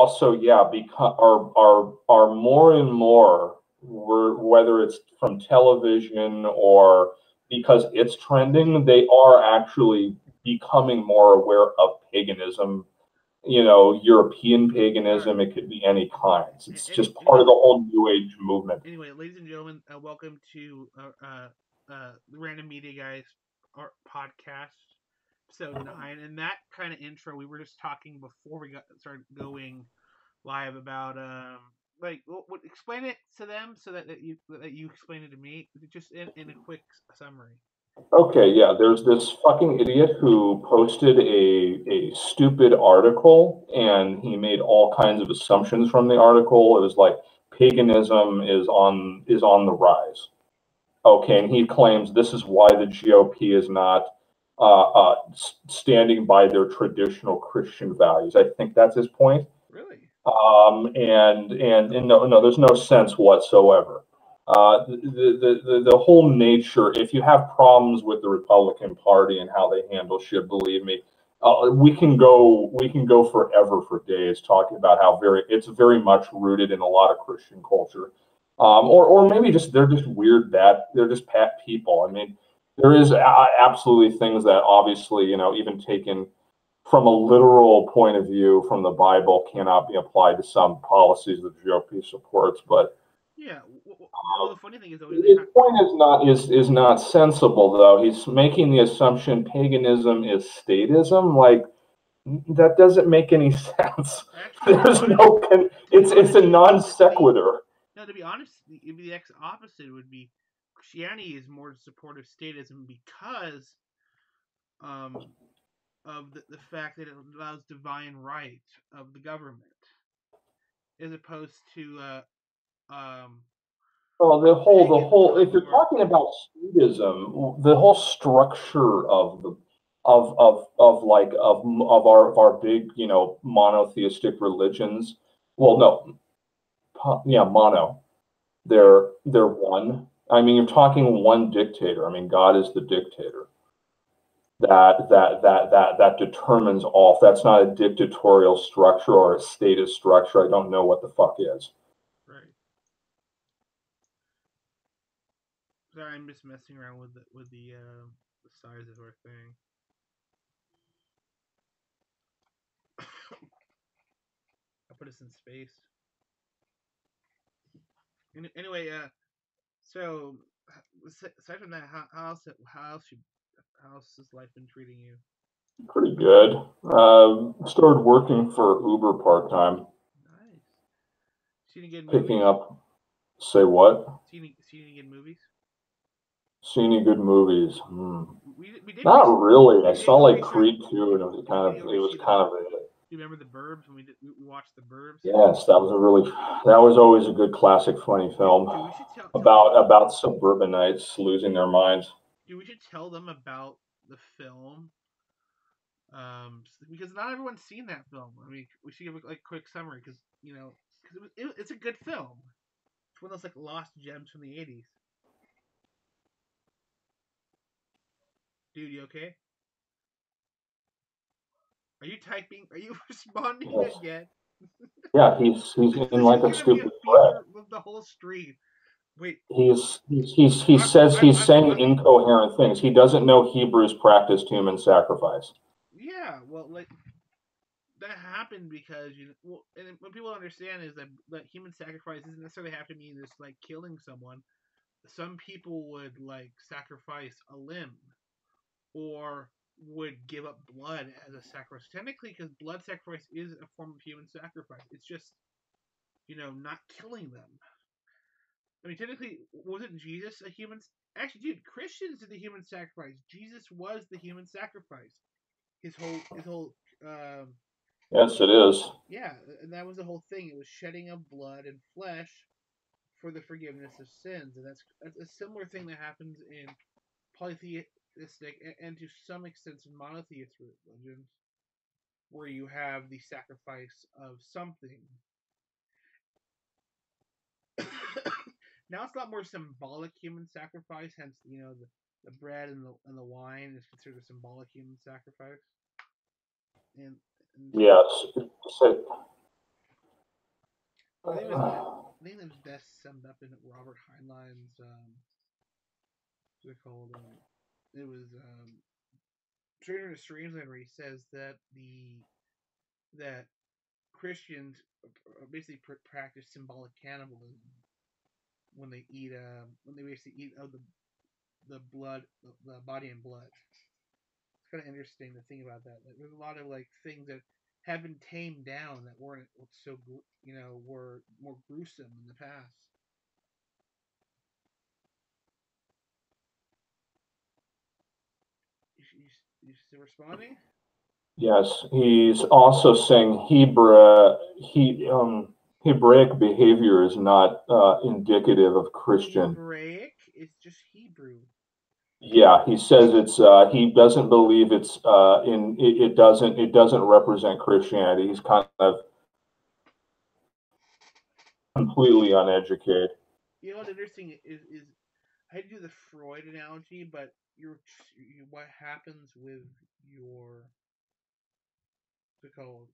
also, yeah, are more and more, whether it's from television or because it's trending, they are actually becoming more aware of paganism. European paganism. It could be any kinds. It's just part of the whole New Age movement. Anyway, ladies and gentlemen, welcome to the Random Media Guys podcast, episode 9. And that kind of intro, we were just talking before we started going live about explain it to them so that you explain it to me, just in a quick summary. Okay, yeah, there's this fucking idiot who posted a stupid article, and he made all kinds of assumptions from the article. It was like paganism is on the rise. Okay, and he claims this is why the GOP is not standing by their traditional Christian values. I think that's his point. Really? And no, there's no sense whatsoever. The whole nature, if you have problems with the Republican Party and how they handle shit, believe me, we can go forever for days talking about how it's very much rooted in a lot of Christian culture, or maybe they're just weird, they're just pat people. I mean, there is absolutely things that obviously, even taken from a literal point of view from the Bible cannot be applied to some policies that the GOP supports, but. Yeah. Well, the funny thing is, his point is not sensible, though. He's making the assumption paganism is statism. Like, that doesn't make any sense. There's no. It's a non sequitur. No, to be honest, it'd be the opposite. Would be Christianity is more supportive statism because of the fact that it allows divine right of the government, as opposed to well, the whole if you're talking about statism, the whole structure of our big, monotheistic religions. Well, no, yeah, mono. They're one. I mean, you're talking one dictator. I mean, God is the dictator. That determines all. That's not a dictatorial structure or a statist structure. I don't know what the fuck is. Right. Sorry, I'm just messing around with the size of our thing. I'll put us in space. Anyway, so aside from that, how else has life been treating you? Pretty good. Started working for Uber part-time. Nice. Seen any good Picking movies? up. Say what? Seen any good movies? Seen any good movies? We did. Not really. I saw like Creed 2, and it was kind of it. Do you remember The Burbs when we watched The Burbs? Yes, that was always a good classic funny film. Dude, we should tell about suburbanites losing their minds. Dude, we should tell them about the film. Because not everyone's seen that film. I mean, we should give a quick summary because it's a good film. It's one of those lost gems from the 80s. Dude, you okay? Are you typing? Are you responding again? Yeah, he's in like a stupid thread. The whole stream. Wait. He says he's saying incoherent things. He doesn't know Hebrews practiced human sacrifice. Yeah, well, that happened because and what people understand is that human sacrifice doesn't necessarily have to mean just killing someone. Some people would sacrifice a limb, or would give up blood as a sacrifice. Technically, because blood sacrifice is a form of human sacrifice. It's just not killing them. I mean, technically, wasn't Jesus a human? Actually, dude, Christians did the human sacrifice. Jesus was the human sacrifice. His whole. Yes, it is. Yeah, and that was the whole thing. It was shedding of blood and flesh for the forgiveness of sins, and that's a similar thing that happens in polytheistic and to some extent in monotheistic religions, where you have the sacrifice of something. Now it's a lot more symbolic human sacrifice. Hence, the bread and the wine is considered a symbolic human sacrifice. And yes, think it was best summed up in Robert Heinlein's what's it called? It was Trader to Strangeland, where he says that that Christians basically practice symbolic cannibalism when they eat when they basically eat of the blood, the body and blood. It's kind of interesting to think about that. Like, there's a lot of like things that have been tamed down that weren't so were more gruesome in the past. You still responding? Yes, he's also saying Hebraic behavior is not indicative of Christian. Hebraic is just Hebrew. Yeah, he says it's he doesn't believe it's it doesn't represent Christianity. He's kind of completely uneducated. You know what's interesting is I do the Freud analogy, but what happens with your what's it called?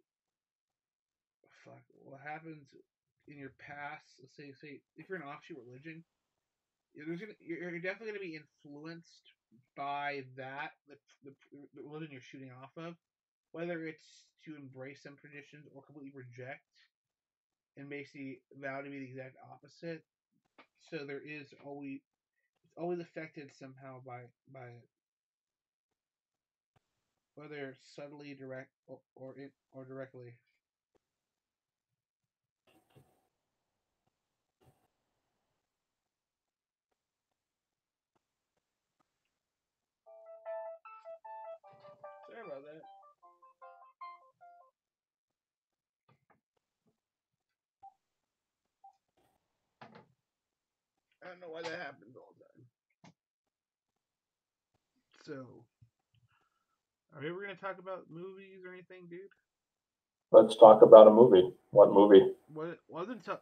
Fuck. What happens in your past? Let's say if you're an offshoot religion, you're definitely gonna be influenced by the religion you're shooting off of, whether it's to embrace some traditions or completely reject and basically vow to be the exact opposite. So there is always it's always affected somehow by it, whether subtly direct or directly. Sorry about that. I don't know why that happens all the time. So, are we ever gonna talk about movies or anything, dude? Let's talk about a movie. What movie? Well, I was gonna tell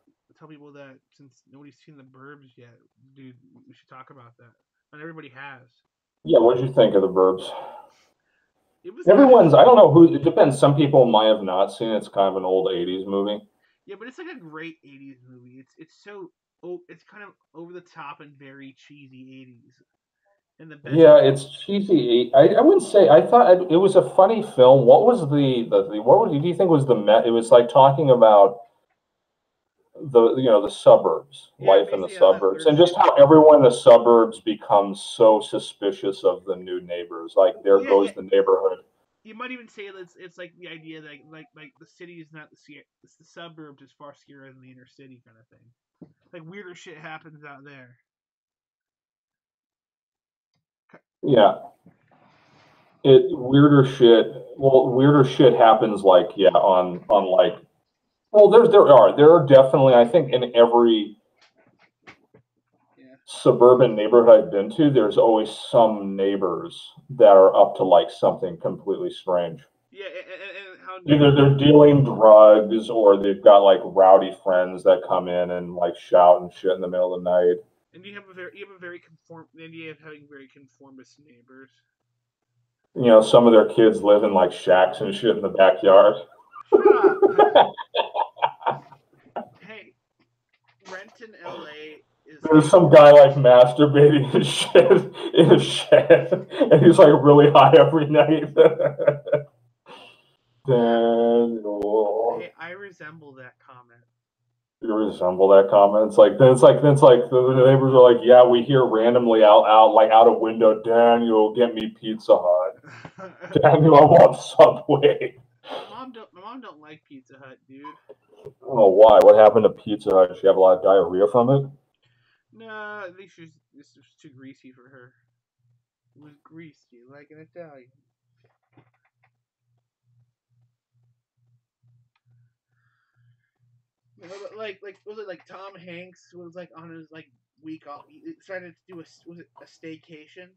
people that since nobody's seen The Burbs yet, dude, we should talk about that. Not everybody has. Yeah, what did you think of The Burbs? It was kind of Everyone's, I don't know who, it depends. Some people might have not seen it. It's kind of an old 80s movie. yeah, but it's like a great '80s movie. It's kind of over the top and very cheesy '80s in the best Yeah, way. it's cheesy. I wouldn't say, I thought it was a funny film. What was what do you think was it was like talking about the suburbs, Yeah, life in the basically how suburbs, there's and just how everyone in the suburbs becomes so suspicious of the new neighbors. Like, there well, yeah, yeah. goes the neighborhood. You might even say that it's like the idea that like the city is not it's the suburbs is far scarier than the inner city kind of thing. Like weirder shit happens out there. Yeah, weirder shit happens, like, yeah, on like, well, there are definitely, I think, in every Yeah, suburban neighborhood I've been to, there's always some neighbors that are up to like something completely strange. yeah, and how Either neighbors they're dealing drugs or they've got like rowdy friends that come in and like shout and shit in the middle of the night. and you have a very conform the idea of having very conformist neighbors. Some of their kids live in like shacks and shit in the backyard. Shut up. Hey, rent in LA is There's some guy like masturbating and shit in a shed, and he's like really high every night. yeah. Daniel. Hey, I resemble that comment. You resemble that comment. It's like the neighbors are like, yeah, we hear randomly out a window, Daniel, get me Pizza Hut. Daniel, I want Subway. My mom don't like Pizza Hut, dude. Oh, why? What happened to Pizza Hut? Did she have a lot of diarrhea from it? No, I think this was too greasy for her. It was greasy like an Italian. You know, like was it like Tom Hanks was like on his like week off? He decided to do was it a staycation?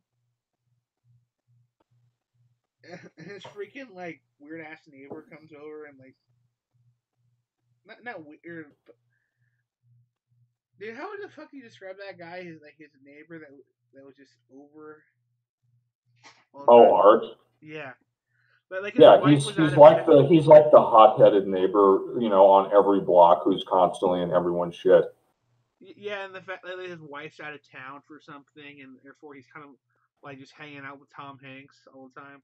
And his freaking like weird ass neighbor comes over and like not weird. But, dude, how the fuck do you describe that guy? His neighbor that was just over all the Oh, time. Art. Yeah, But like his Yeah, wife was out he's of like town. the hot-headed neighbor, on every block who's constantly in everyone's shit. Yeah, and the fact that his wife's out of town for something, and therefore he's kind of like just hanging out with Tom Hanks all the time.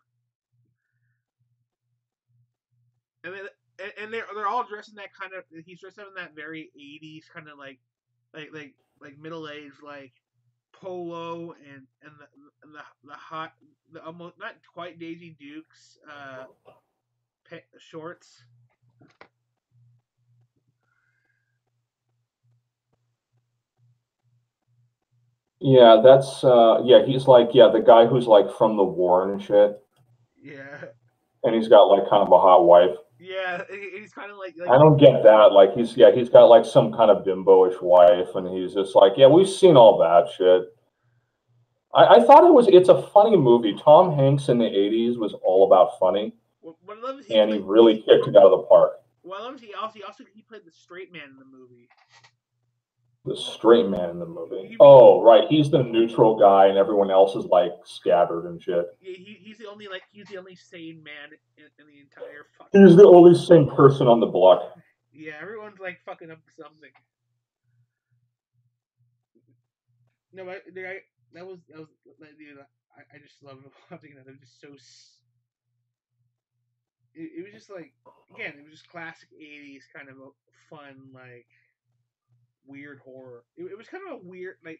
And then, they're all dressed in that kind of. He's dressed up in that very '80s kind of like middle aged like polo and the hot the almost not quite Daisy Dukes shorts. Yeah, he's like the guy who's like from the war and shit, Yeah, and he's got like kind of a hot wife. yeah. He's kind of I don't get that. Like he's got like some kind of bimboish wife, and he's just like, yeah, we've seen all that shit. I thought it's a funny movie. Tom Hanks in the '80s was all about funny, What I love is and he really kicked it out of the park. Well, I love is he played the straight man in the movie. The straight man in the movie. Oh, right. He's the neutral guy, and everyone else is like scattered and shit. Yeah, he's the only sane man in the entire fucking. He's the only sane person on the block. Yeah, everyone's like fucking up something. No, that was dude. I just love watching that. It was just so. It was just like again, it was just classic '80s kind of a fun like weird horror. It was kind of a weird like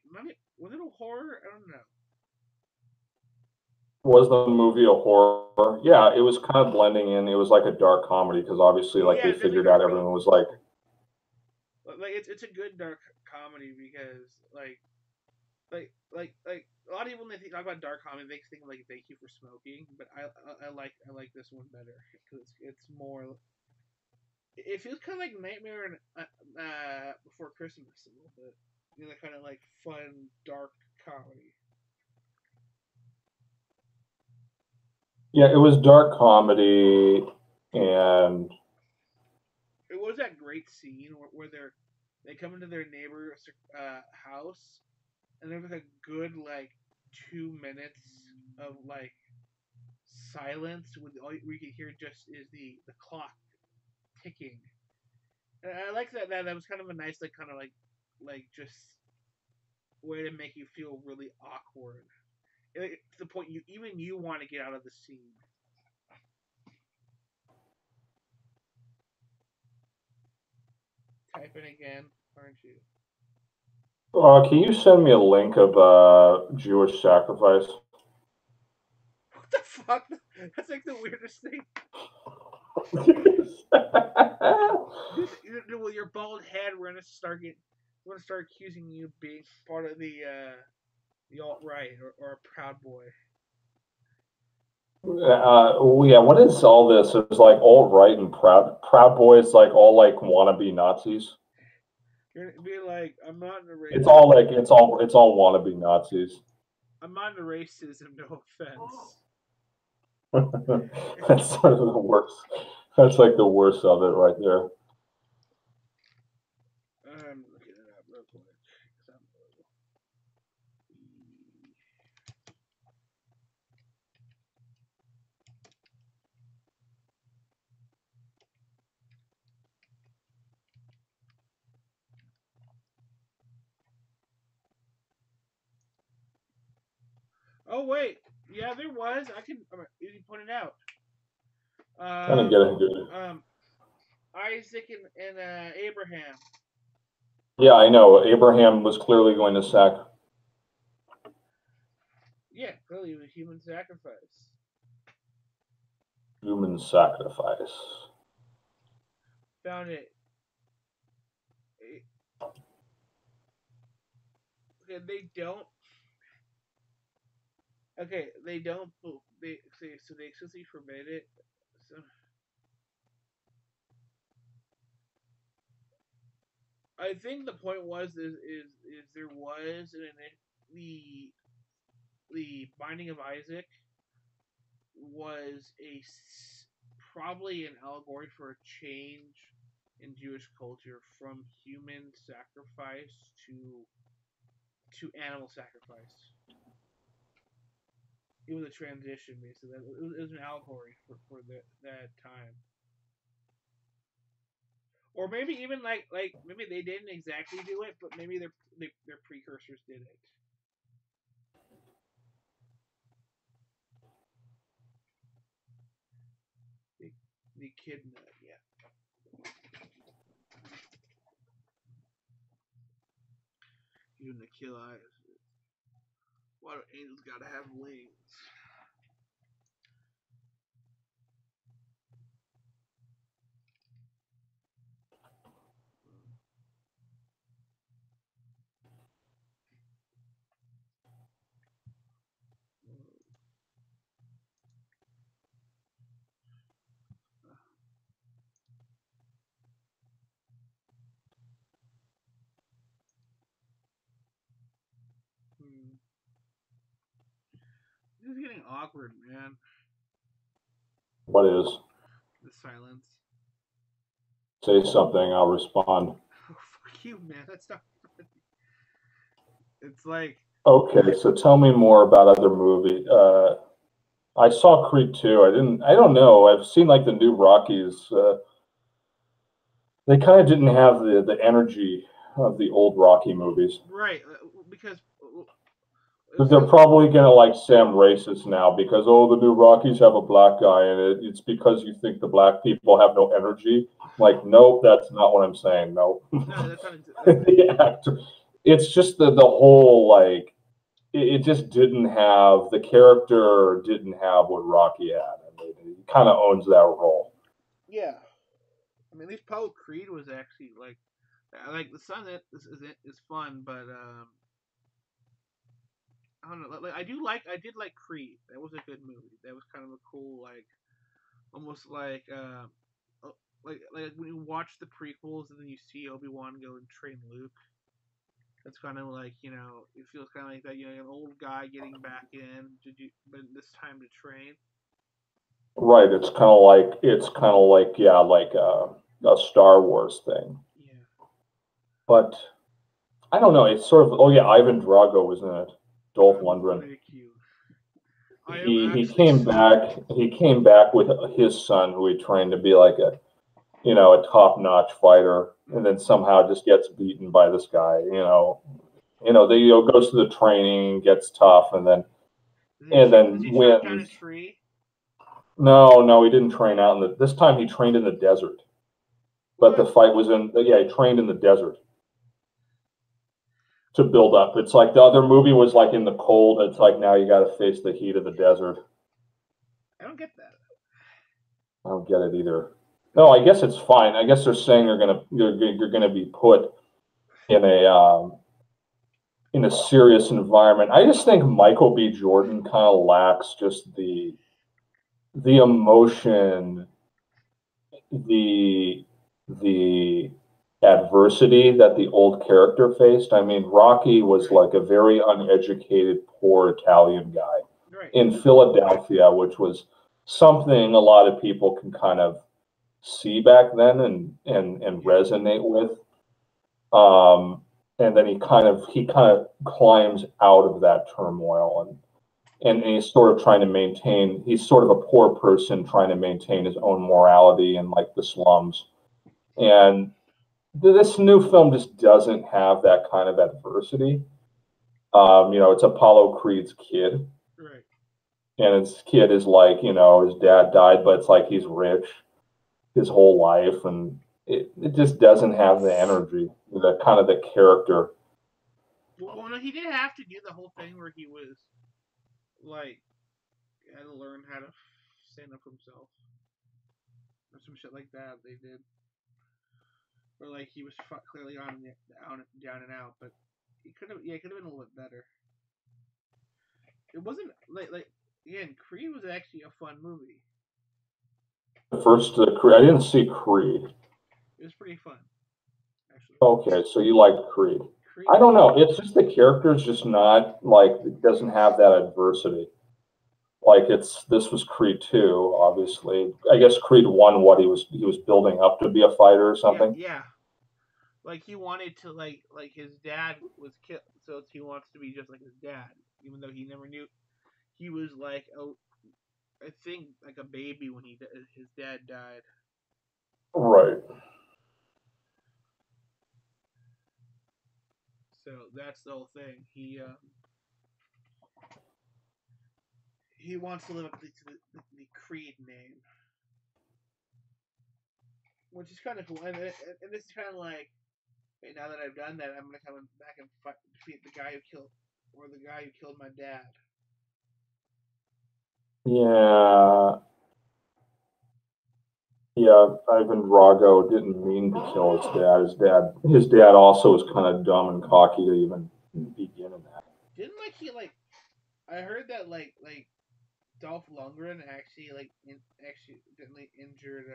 was it a horror? I don't know. Was the movie a horror? Yeah, it was kind of blending in. It was like a dark comedy because obviously, like Yeah, they it's definitely figured dark out comedy. everyone was like It's a good dark comedy because like a lot of people when they talk about dark comedy they think like Thank You for Smoking, but I like this one better because it's more. It feels kind of like Nightmare and Before Christmas a little bit. Kind of like fun dark comedy. yeah, it was dark comedy, and It was that great scene where they come into their neighbor's house and there's like a good like 2 minutes of like silence with all we can hear just is the clock ticking. And I like that was kind of a nice like kind of like just way to make you feel really awkward. To the point you want to get out of the scene. Type in again, aren't you? can you send me a link of Jewish sacrifice? What the fuck? That's like the weirdest thing. With your bald head, we're gonna start accusing you of being part of the alt right or a proud boy. Yeah, what is all this? It's like alt right and proud boys, like all like wannabe Nazis. You're gonna be like, I'm not in a race. It's all like it's all wannabe Nazis. I'm not into racism. No offense. That's sort of the worst. That's like the worst of it right there. I'm looking it up real quick. Oh wait, yeah, there was. I can. You pointed out. Trying to get it good. Isaac and Abraham. Yeah, I know. Abraham was clearly going to sack. Yeah, clearly it was human sacrifice. Human sacrifice. Found it. Okay, they don't. Okay, they don't. They so they explicitly forbid it. So I think the point was is there was the binding of Isaac was probably an allegory for a change in Jewish culture from human sacrifice to animal sacrifice. it was a transition, basically. It was an allegory for that time. Or maybe even like maybe they didn't exactly do it, but maybe their precursors did it. The Echidna, yeah. Even the kill eyes. Why do angels gotta have wings? This is getting awkward, man. What is? The silence. Say something, I'll respond. Oh, fuck you, man. That's not funny. It's like... Okay, so tell me more about other movies. I saw Creed 2. I don't know. I've seen like the new Rockies. They kind of didn't have the energy of the old Rocky movies. Right, because... They're probably gonna like Sam racist now because the new Rockies have a black guy in it. It's because you think the black people have no energy. Like, nope, that's not what I'm saying. Nope. No, that's not the actor. It's just the whole like it just didn't have the character didn't have what Rocky had. I mean, he kind of owns that role. Yeah, I mean, at least Apollo Creed was actually like the son is fun, but I don't know. Like I did like Creed. That was a good movie. That was kind of a cool like almost like when you watch the prequels and then you see Obi-Wan go and train Luke. It's kind of like, it feels kind of like that, an old guy getting back in, but this time to train. Right. It's kind of like yeah, like a Star Wars thing. Yeah. But I don't know. It's sort of Ivan Drago was in it. Dolph Lundgren. He came back. He came back with his son, who he trained to be like a top-notch fighter, and then somehow just gets beaten by this guy. They goes through the training, gets tough, and then wins. Down a tree? No, he didn't train out in the. This time he trained in the desert, but the fight was in. Yeah, he trained in the desert to build up. It's like the other movie was like in the cold. It's like now you got to face the heat of the desert. I don't get that. I don't get it either. No, I guess it's fine. I guess they're saying you're gonna be put in a serious environment. I just think Michael B. Jordan kind of lacks just the emotion, the adversity that the old character faced. I mean, Rocky was like a very uneducated, poor Italian guy in Philadelphia, which was something a lot of people can kind of see back then and resonate with. And then he kind of climbs out of that turmoil and he's sort of trying to maintain. He's sort of a poor person trying to maintain his own morality in like the slums. And this new film just doesn't have that kind of adversity. It's Apollo Creed's kid. Right. And his kid is like, his dad died, but it's like he's rich his whole life. And it just doesn't have the energy, the kind of the character. Well, no, he did have to do the whole thing where he was, like, had to learn how to stand up for himself. Or some shit like that they did. Or like he was clearly down and out, but it could have been a little bit better. It wasn't again, Creed was actually a fun movie. The first Creed, I didn't see Creed. It was pretty fun, actually. Okay, so you like Creed. I don't know. It's just the character's just not like it doesn't have that adversity. Like this was Creed 2, obviously. I guess Creed 1, what he was building up to be a fighter or something. Yeah. Like he wanted to like his dad was killed, so he wants to be just like his dad, even though he never knew he was like I think like a baby when his dad died. Right. So that's the whole thing. He wants to live up to the Creed name, which is kind of cool. And this is kind of like, hey, now that I've done that, I'm gonna come back and defeat the guy who killed my dad. Yeah. Yeah, Ivan Drago didn't mean to kill his dad. His dad also was kind of dumb and cocky to even begin in that. Didn't I heard that Dolph Lundgren actually accidentally injured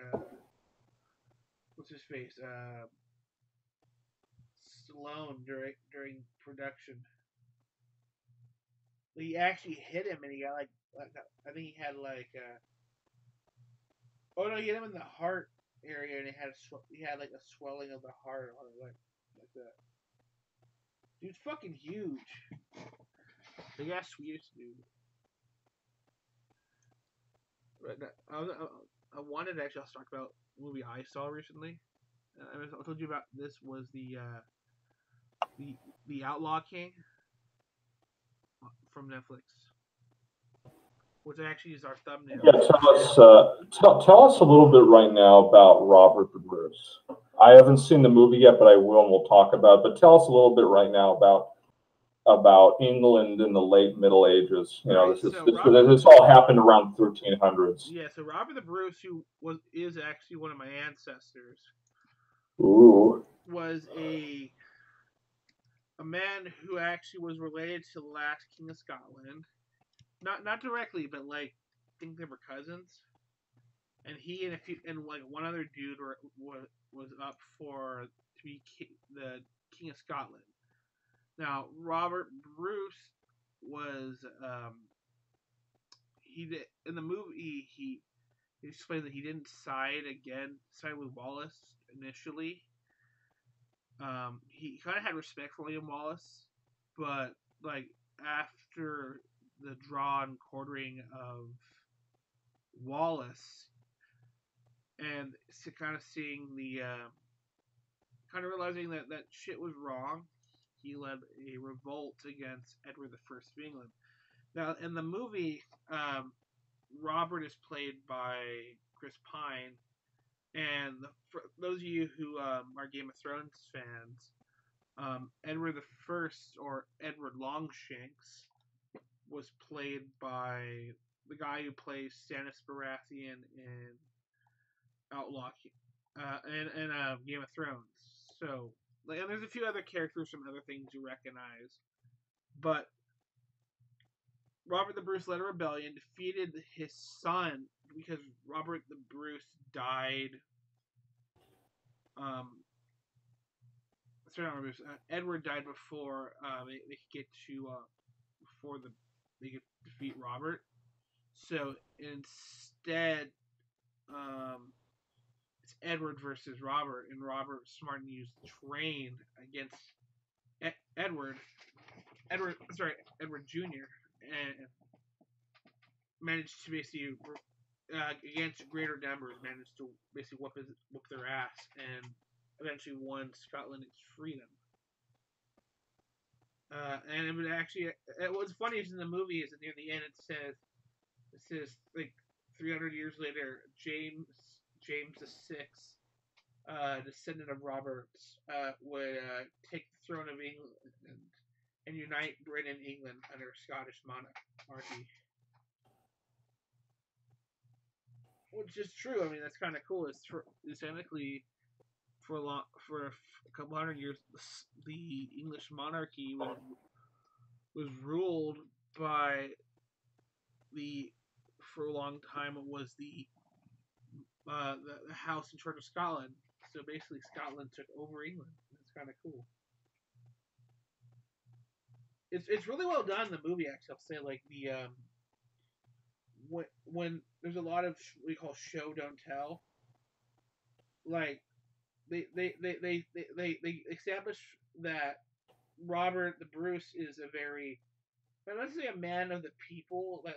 what's his face Stallone during production. He actually hit him and he got I think he had oh no, he hit him in the heart area and he had like a swelling of the heart or like that. Dude's fucking huge. Big ass Swedish dude. But I wanted to actually also talk about a movie I saw recently. I told you about this was the Outlaw King from Netflix, which actually is our thumbnail. Yeah, tell us a little bit right now about Robert the Bruce. I haven't seen the movie yet, but I will, and we'll talk about it. But tell us a little bit right now about England in the late Middle Ages. You know, this all happened around 1300s. Yeah, so Robert the Bruce, who is actually one of my ancestors, Ooh, was a man who actually was related to the last king of Scotland. Not directly, but I think they were cousins. And he and one other dude was up for to be the king of Scotland. Now Robert Bruce was he did in the movie he explained that he didn't side with Wallace initially. He kind of had respect for William Wallace, but after the draw and quartering of Wallace, and kind of seeing kind of realizing that shit was wrong, he led a revolt against Edward the First of England. Now, in the movie, Robert is played by Chris Pine, and for those of you who are Game of Thrones fans, Edward the First, or Edward Longshanks, was played by the guy who plays Stannis Baratheon in Outlaw and Game of Thrones. So, and there's a few other characters from other things you recognize, but Robert the Bruce led a rebellion, defeated his son because Robert the Bruce died. Sorry, not Bruce. Edward died before they could get to they could defeat Robert. So instead, it's Edward versus Robert, and Robert smart and used train against Edward Jr. and managed to basically against greater numbers managed to basically whoop their ass and eventually won Scotland its freedom. And it was actually what's funny is in the movie is that near the end it says like 300 years later James the Sixth, descendant of Roberts, would take the throne of England and unite Britain and England under Scottish monarchy. Which is true. I mean, that's kind of cool. It's technically for a couple hundred years, the English monarchy was ruled by for a long time it was the House in charge of Scotland. So basically, Scotland took over England. It's kind of cool. It's really well done. The movie, actually, I'll say the when there's a lot of what we call show don't tell. Like they establish that Robert the Bruce is a very But let's say a man of the people, they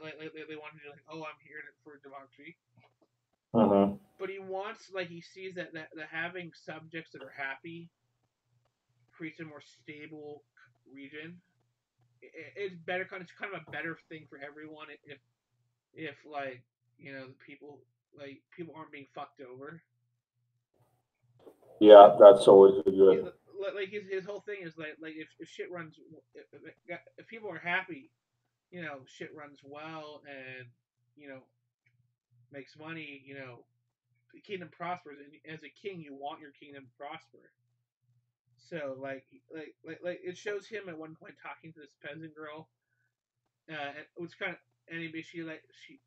want to do like, oh, I'm here for democracy. But he wants, like, he sees that having subjects that are happy creates a more stable region. It's better, it's kind of a better thing for everyone if like, the people, like, people aren't being fucked over. Yeah, that's always a good. Like his whole thing is like if shit runs, if people are happy, shit runs well, and makes money, the kingdom prospers, and as a king, you want your kingdom to prosper. So like it shows him at one point talking to this peasant girl, it was kind of, and she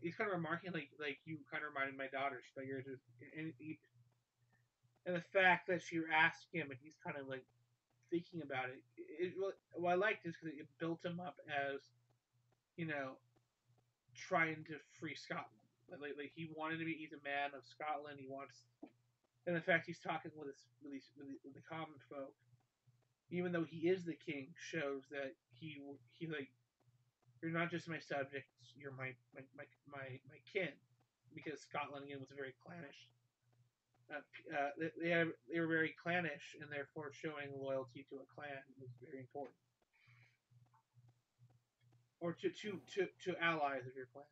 he's kind of remarking like you kind of reminded my daughter. She's like yours is, and the fact that she asked him and he's kind of like thinking about it. What I liked is because it built him up as, trying to free Scotland. Like he wanted to be. He's a man of Scotland. He wants, and the fact he's talking with the common folk, even though he is the king, shows that he like, you're not just my subjects. You're my kin, because Scotland again was very clannish. They were very clannish, and therefore showing loyalty to a clan was very important, or to allies of your clan.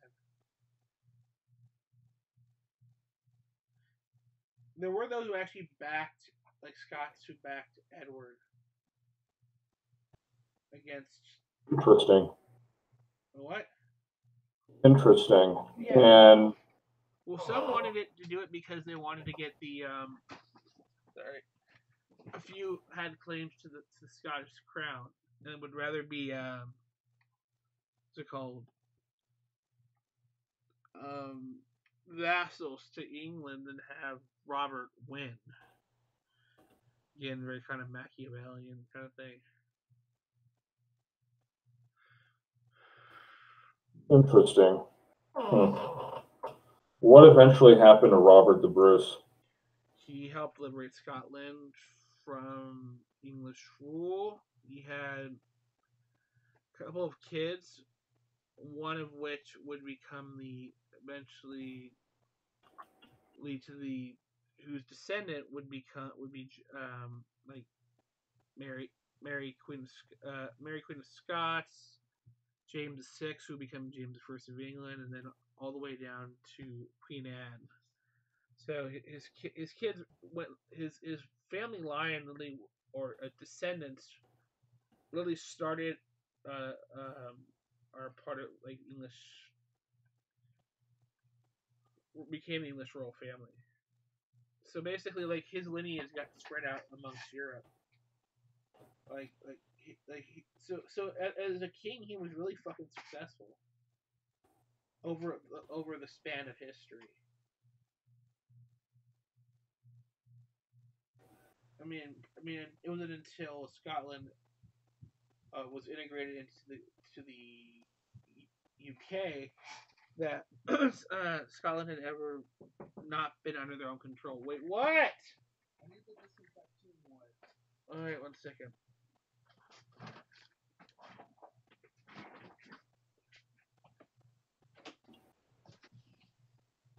There were those who actually backed, like Scots, who backed Edward against. Interesting. What? Interesting. Yeah. And well, some wanted it to do it because they wanted to get the sorry. A few had claims to the Scottish crown and would rather be what's it called? Vassals to England than have Robert win. Again, very kind of Machiavellian kind of thing. Interesting. What eventually happened to Robert the Bruce? He helped liberate Scotland from English rule. He had a couple of kids, one of which would become eventually lead to whose descendant would be like Mary Queen of Scots, James VI, who would become James I of England, and then all the way down to Queen Anne. So his kids went, his family line really, or descendants really started are part of like English, became the English royal family. So basically, like, his lineage got spread out amongst Europe. So as a king, he was really fucking successful over the span of history. I mean, it wasn't until Scotland was integrated into the UK that Scotland had ever not been under their own control. Wait, what? I need to disinfect more. All right, 1 second.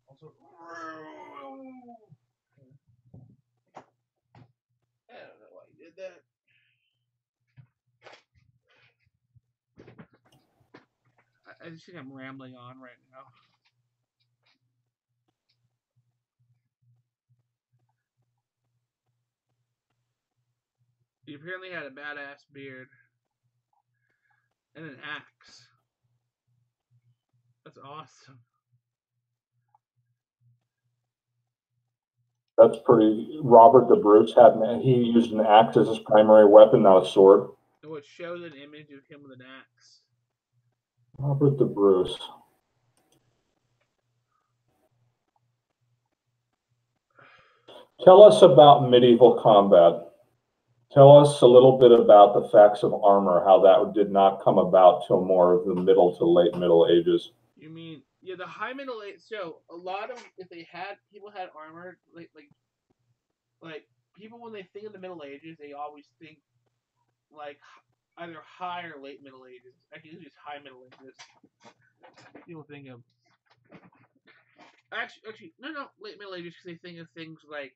Also, I don't know why you did that. I just think I'm rambling on right now. He apparently had a badass beard and an axe. That's awesome. That's pretty. Robert the Bruce he used an axe as his primary weapon, not a sword. And what shows an image of him with an axe. Robert the Bruce. Tell us about medieval combat. Tell us a little bit about the facts of armor, how that did not come about till more of the middle to late Middle Ages. You mean, yeah, the high Middle Age. So a lot of, if people had armor, like people, when they think of the Middle Ages, they always think like either high or late Middle Ages. Actually, it's just high Middle Ages. People think of actually no late Middle Ages because they think of things like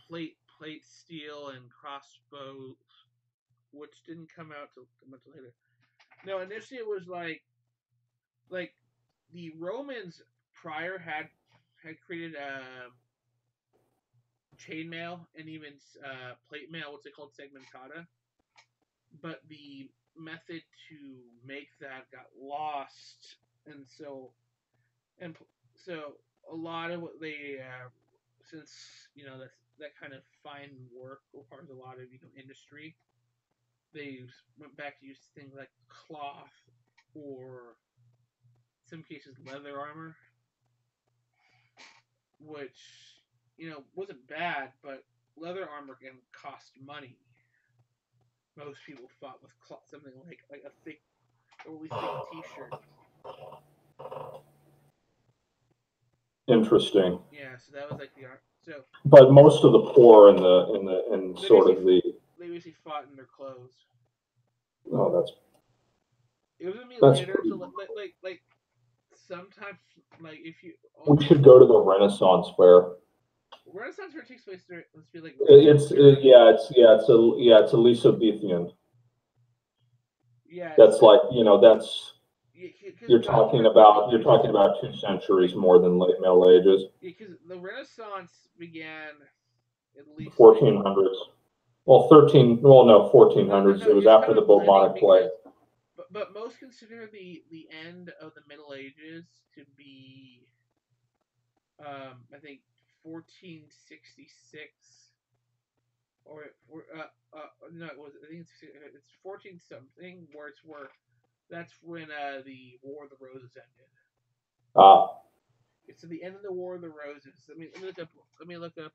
plate steel and crossbows, which didn't come out till much later. No, initially it was like the Romans prior had created chainmail and even plate mail, what's it called, segmentata. But the method to make that got lost, and so a lot of what they since that kind of fine work requires a lot of industry. They went back to use things like cloth or in some cases leather armor, which wasn't bad, but leather armor can cost money. Most people fought with cloth, something like a really thick T-shirt. Interesting. Yeah, so that was like the art. So, but most of the poor in sort of the they basically fought in their clothes. Oh, that's. It was gonna be later, so like sometimes like if you. We should go to the Renaissance Fair. Renaissance Fair takes place during. Let's be like. It's Elizabethan. Yeah. That's like that's. You're talking about 2 centuries more than late Middle Ages. Yeah, because the Renaissance began at least 1400s. Well, 1400s. It was after the bubonic plague. But most consider the end of the Middle Ages to be, I think, 1466, no, it was, I think it's 14 something, where that's when the War of the Roses ended. It's the end of the War of the Roses. Let me look up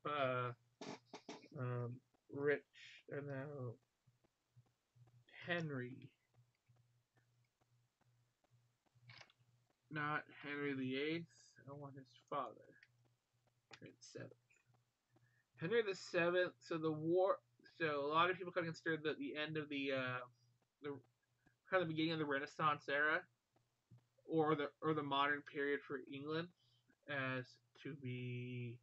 Rich Henry. Not Henry VIII. I want his father. Henry VII. Henry VII. So the war. So a lot of people kind of consider the end of the kind of the beginning of the Renaissance era, or the modern period for England, as to be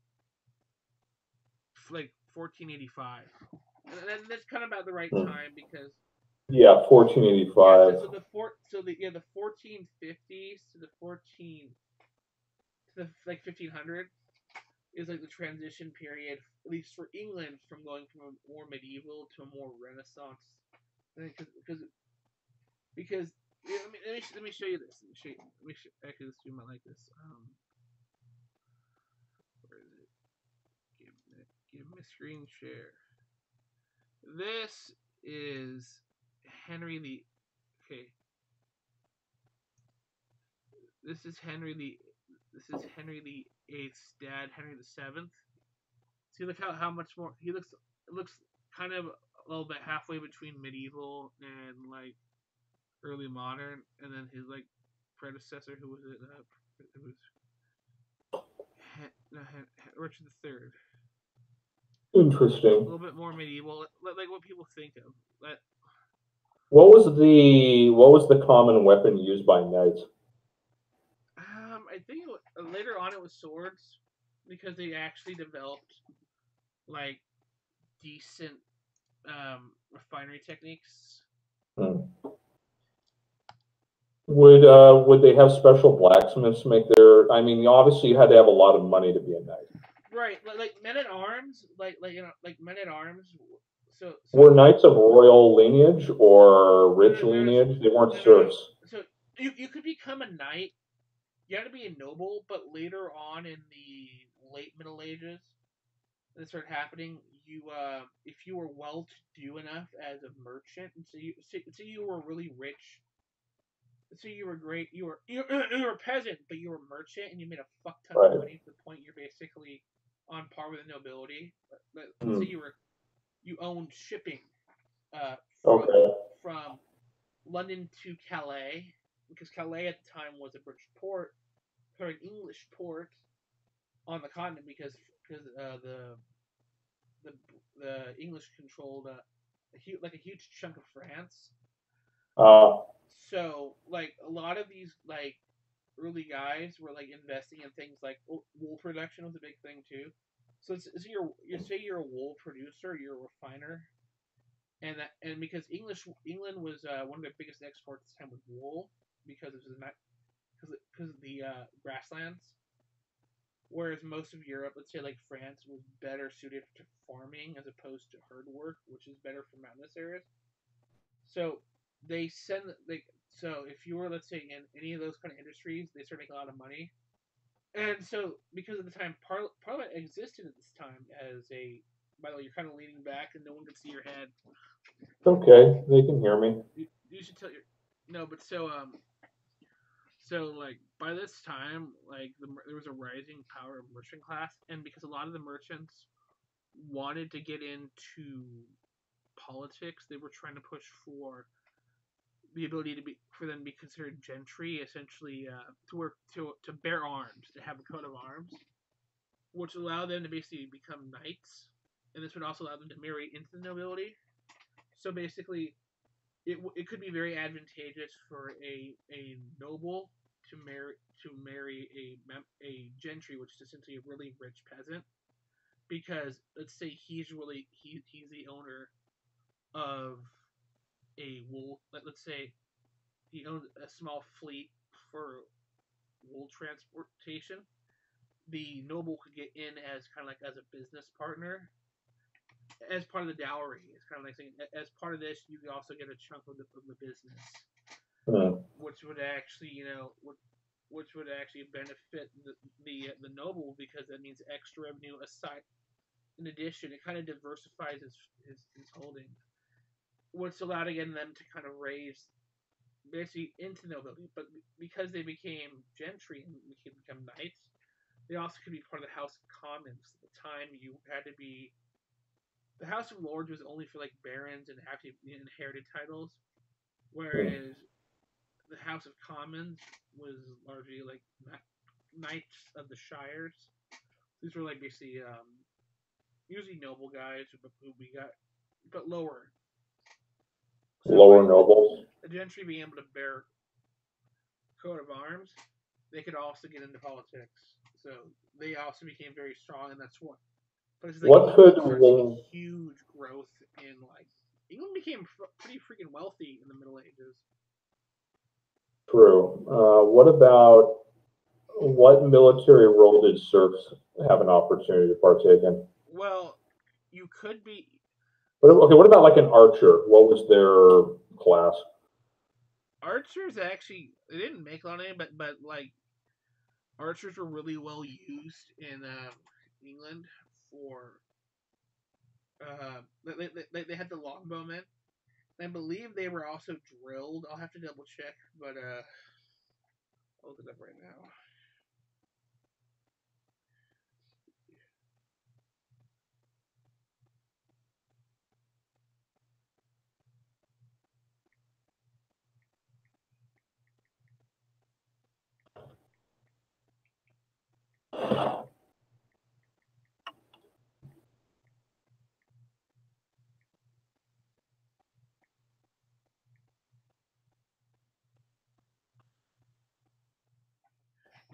like 1485, and that's kind of about the right time because. Yeah, 1485. Yeah, so the 1450s to the 1500 is like the transition period, at least for England, from going from a more medieval to a more Renaissance. Because let me show you this. Actually, let's zoom out like this. Where is it? Give me screen share. This is Henry the. Okay. This is Henry the VIII's dad, Henry VII. See, look how much more he looks. It looks kind of a little bit halfway between medieval and like early modern, and then his like predecessor, who was it? It was Richard III. Interesting. A little bit more medieval, like what people think of. What was the common weapon used by knights? I think later on it was swords, because they actually developed like decent refinery techniques. Would they have special blacksmiths make their? I mean, obviously you had to have a lot of money to be a knight. Right, like men at arms, like men at arms. So were knights of royal lineage or rich lineage? They weren't serfs. So you could become a knight. You had to be a noble, but later on in the late Middle Ages, that started happening. You if you were well to do enough as a merchant, and so you were really rich. So you were great. You were a peasant, but you were a merchant, and you made a fuck ton of money to the point you're basically on par with the nobility. Let's say you owned shipping from London to Calais, because Calais at the time was a British port, or an English port on the continent, because the English controlled a huge chunk of France. Uh, So like a lot of these like early guys were like investing in things like wool production was a big thing too. So you say you're a wool producer, you're a refiner, and because England was one of the biggest exports at the time with wool because of the grasslands, whereas most of Europe, let's say like France, was better suited to farming as opposed to herd work, which is better for mountainous areas. So they send like so if you were let's say in any of those kind of industries, they start making a lot of money. And so because of the time Parliament existed at this time as a by the way, you're kind of leaning back and no one can see your head. okay, they can hear me. You should tell your no, but so like by this time, like there was a rising power of merchant class, and because a lot of the merchants wanted to get into politics, they were trying to push for the ability to be for them to be considered gentry, essentially to work to bear arms, to have a coat of arms, which allowed them to basically become knights, and this would also allow them to marry into the nobility. So basically, it could be very advantageous for a noble to marry a gentry, which is essentially a really rich peasant, because let's say he's the owner of a wool. Let's say he owns a small fleet for wool transportation. The noble could get in as kind of like as a business partner as part of the dowry. It's kind of like saying, as part of this, you can also get a chunk of the business, which would actually, which would actually benefit the noble because that means extra revenue aside. In addition, it kind of diversifies his holdings, which allowed again them to kind of raise basically into nobility. But because they became gentry and become knights, they also could be part of the House of Commons. At the time, you had to be the House of Lords was only for like barons and actually inherited titles, whereas the House of Commons was largely like knights of the shires. These were like basically usually noble guys who we got, but lower. So lower nobles. The gentry being able to bear coat of arms, they could also get into politics. So they also became very strong, and that's what. But it's like What could huge growth in like England became pretty freaking wealthy in the Middle Ages. True. What about what military role did serfs have an opportunity to partake in? Well, you could be. Okay, what about like an archer? What was their class? Archers actually they didn't make a lot of money, but like archers were really well used in England for. They had the longbowmen. I believe they were also drilled. I'll have to double check, but I'll look it up right now.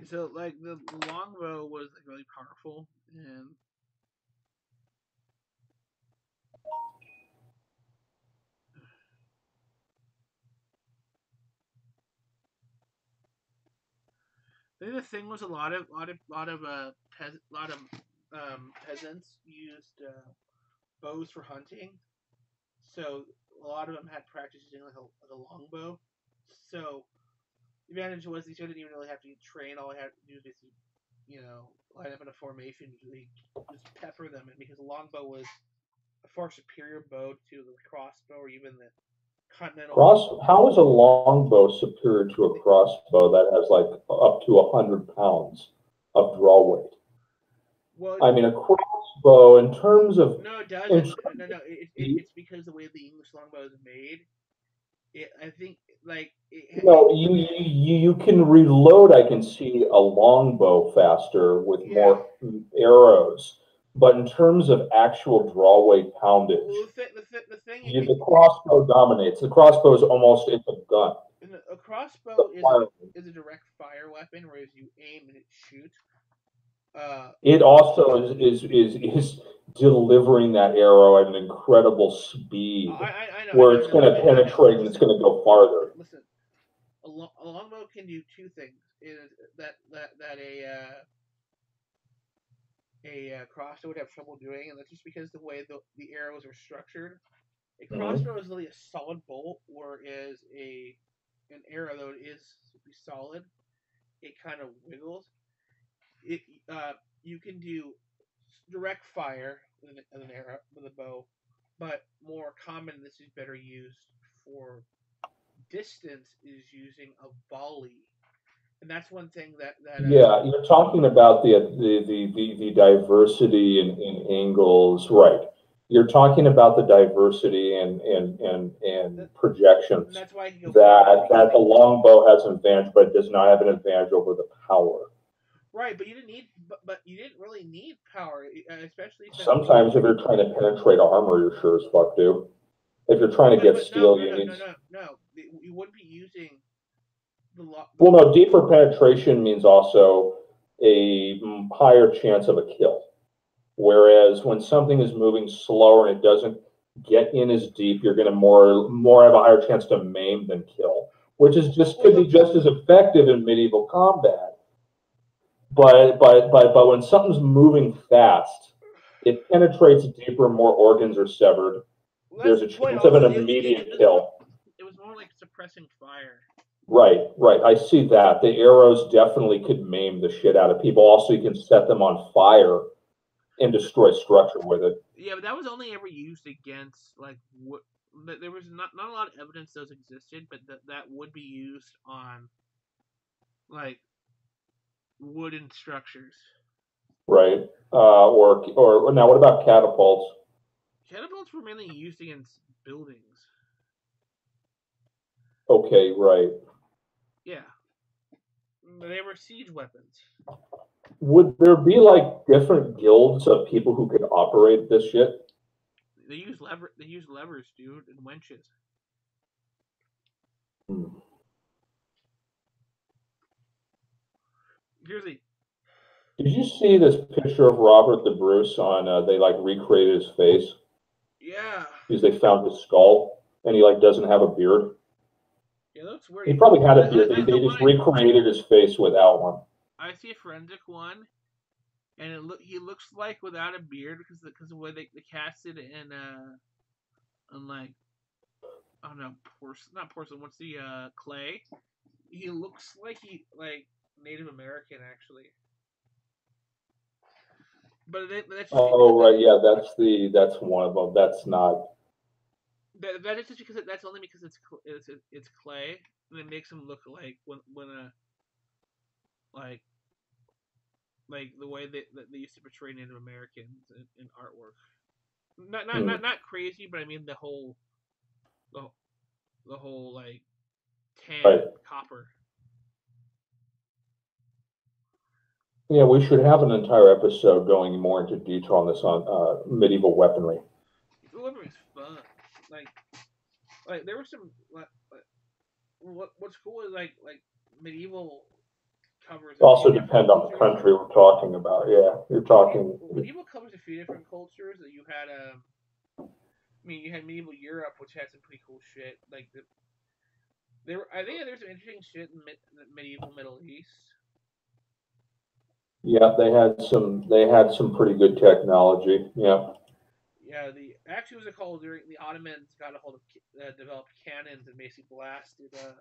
So like the longbow was like really powerful and I think the thing was a lot of peasants used bows for hunting. So a lot of them had practice using like a longbow. So the advantage was these didn't even really have to get trained. All they had to do is basically, line up in a formation, usually just pepper them. And because the longbow was a far superior bow to the crossbow or even the continental. How is a longbow superior to a crossbow that has like up to 100 pounds of draw weight? Well, I mean, a crossbow in terms of no, it doesn't. No. It's because the way the English longbow is made. I think like you can reload. I can see a longbow faster with more arrows, But in terms of actual draw weight poundage, Well, the thing the crossbow dominates. The crossbow is almost, it's a gun. A crossbow is a direct fire weapon, whereas you aim and it shoots. It also is delivering that arrow at an incredible speed, I know, where it's going to penetrate and it's going to go farther. Listen, a longbow can do two things: is that a crossbow would have trouble doing, and that's just because the way the arrows are structured. A crossbow is really a solid bolt, whereas an arrow, though it is solid, it kind of wiggles. You can do direct fire with an arrow with a bow, but more common, this is better used for distance, is using a volley. And that's one thing that yeah, you're talking about the diversity in angles, right? You're talking about the diversity and projections. That's why that the longbow has an advantage, but it does not have an advantage over the power. Right, but you didn't really need power, especially sometimes if you're trying to penetrate armor, you're sure as fuck do. If you're trying to get steel, you need. No, you wouldn't be using the. Well, no, deeper penetration means also a higher chance of a kill. Whereas when something is moving slower and it doesn't get in as deep, you're going to more have a higher chance to maim than kill, which is could be just as effective in medieval combat. But when something's moving fast, it penetrates deeper, more organs are severed. There's a chance of an immediate kill. It was more like suppressing fire. Right. I see that. The arrows definitely could maim the shit out of people. Also, you can set them on fire and destroy structure with it. Yeah, but that was only ever used against like what. There was not a lot of evidence those existed, but that would be used on like wooden structures. Right. Or now, what about catapults? Catapults were mainly used against buildings. Okay, right. Yeah. They were siege weapons. Would there be like different guilds of people who could operate this shit? They use levers, dude, and winches. Did you see this picture of Robert the Bruce on? They like recreated his face. Yeah. Because they found his skull, and he like doesn't have a beard. Yeah, that's weird. He probably had a beard. They just recreated his face without one. I see a forensic one, and he looks like without a beard because of the way they cast it in like, I don't know, not porcelain. What's the clay? He looks like Native American actually. But that's just, right, yeah, that's one of them. That's not. That is just because that's only because it's clay, and it makes him look like when like the way they used to portray Native Americans in artwork. Not crazy, but I mean the whole like tan copper. Yeah, we should have an entire episode going more into detail on this on medieval weaponry. Weaponry is fun. Like there were some what's cool is like medieval covers. Also depend on the country we're talking about. Yeah, you're talking. Medieval covers a few different cultures. That you had you had medieval Europe, which had some pretty cool shit. Like I think there's some interesting shit in the medieval Middle East. Yeah, they had some pretty good technology. Yeah. Yeah, actually was called during the Ottomans got a hold of developed cannons and basically blasted the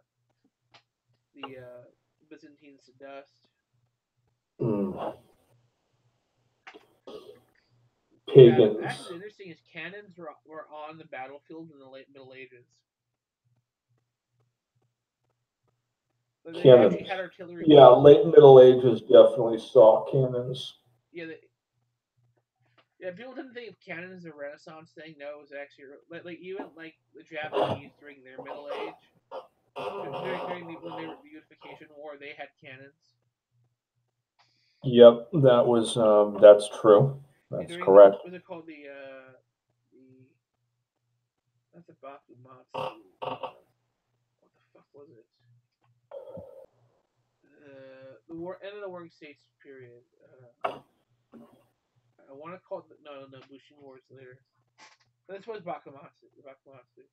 Byzantines to dust. Pagans. Yeah, actually, the interesting is cannons were on the battlefield in the late Middle Ages. But they actually had artillery. Yeah, late Middle Ages definitely saw cannons. Yeah, people didn't think of cannon as a Renaissance thing. No, it was actually like even like the Japanese during their Middle Age, during when they were the Unification War, they had cannons. Yep, that's true. That's correct. Was it called the not the Bakumatsu? What the fuck was it? The war end of the Warring States period. I want to call it no Bushin Wars later. This was Bakumatsu. The Bakumatsu.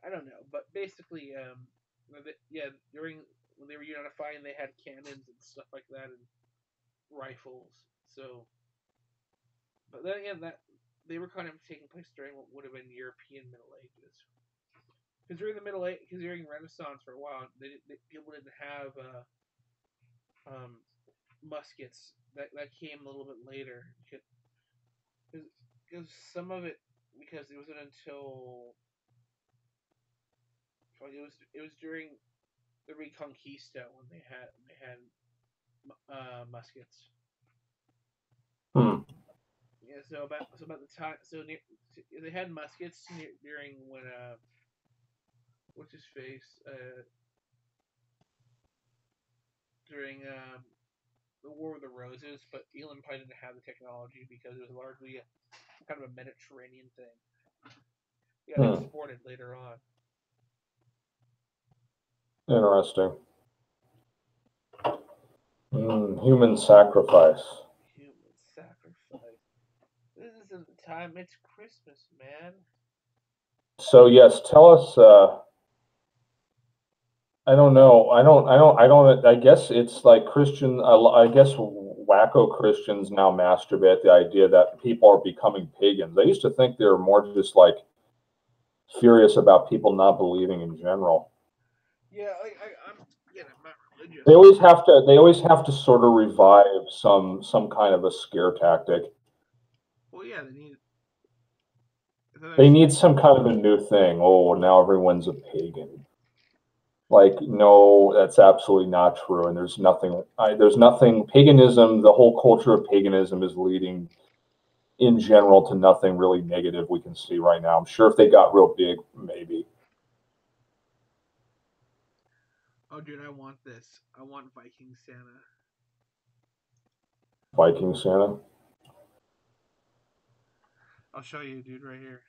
I don't know, but basically, yeah, during when they were unifying, they had cannons and stuff like that and rifles. So, but then again, that they were kind of taking place during what would have been European Middle Ages. Because during the Middle Age, because during Renaissance for a while, people didn't have muskets. That came a little bit later. Because some of it, because it wasn't until it was during the Reconquista when they had muskets. Yeah, so about the time, they had muskets during when what's his face during the War of the Roses, but England probably didn't have the technology because it was largely kind of a Mediterranean thing. It got exported later on. Interesting. Human sacrifice. Human sacrifice. This isn't the time. It's Christmas, man. So yes, tell us. I don't know. I guess it's like Christian. I guess wacko Christians now masturbate the idea that people are becoming pagans. I used to think they were more just like furious about people not believing in general. Yeah, I'm not religious. They always have to sort of revive some kind of a scare tactic. Well, yeah, they need some kind of a new thing. Oh, now everyone's a pagan. Like, no, that's absolutely not true. And there's nothing. Paganism. The whole culture of paganism is leading, in general, to nothing really negative we can see right now. I'm sure if they got real big, maybe. Oh, dude, I want this. I want Viking Santa. Viking Santa? I'll show you, dude, right here.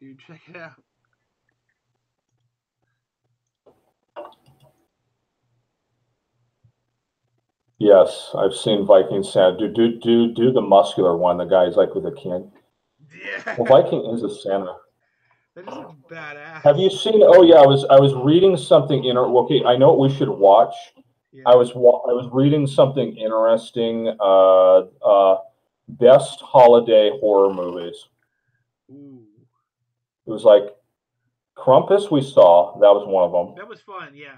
Dude, check it out. Yes, I've seen Viking Santa. Do the muscular one. The guy's like with a can. Yeah. Well, Viking is a Santa. That just looks badass. Have you seen? Oh yeah, I was reading something okay, I know what we should watch. Yeah. I was reading something interesting. Best holiday horror movies. Ooh. It was like Krampus. We saw that was one of them. That was fun. Yeah.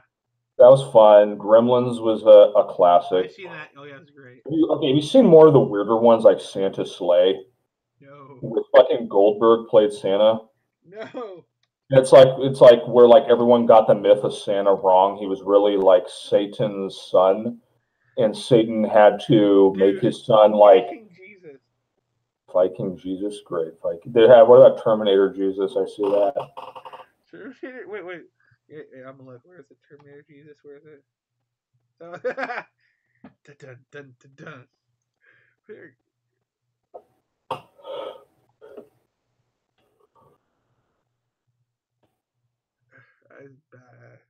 That was fun. Gremlins was a classic. I've seen that. Oh yeah, it's great. Have you seen more of the weirder ones like Santa's Sleigh? No. With fucking Goldberg played Santa. No. It's like where like everyone got the myth of Santa wrong. He was really like Satan's son, and Satan had to make his son like Viking Jesus. Great Viking. They have what about Terminator Jesus? I see that. Terminator. Wait. Yeah, I'm gonna look. Where is it? Terminator Jesus. Where is it? Oh. Dun dun dun dun. Here. That's badass.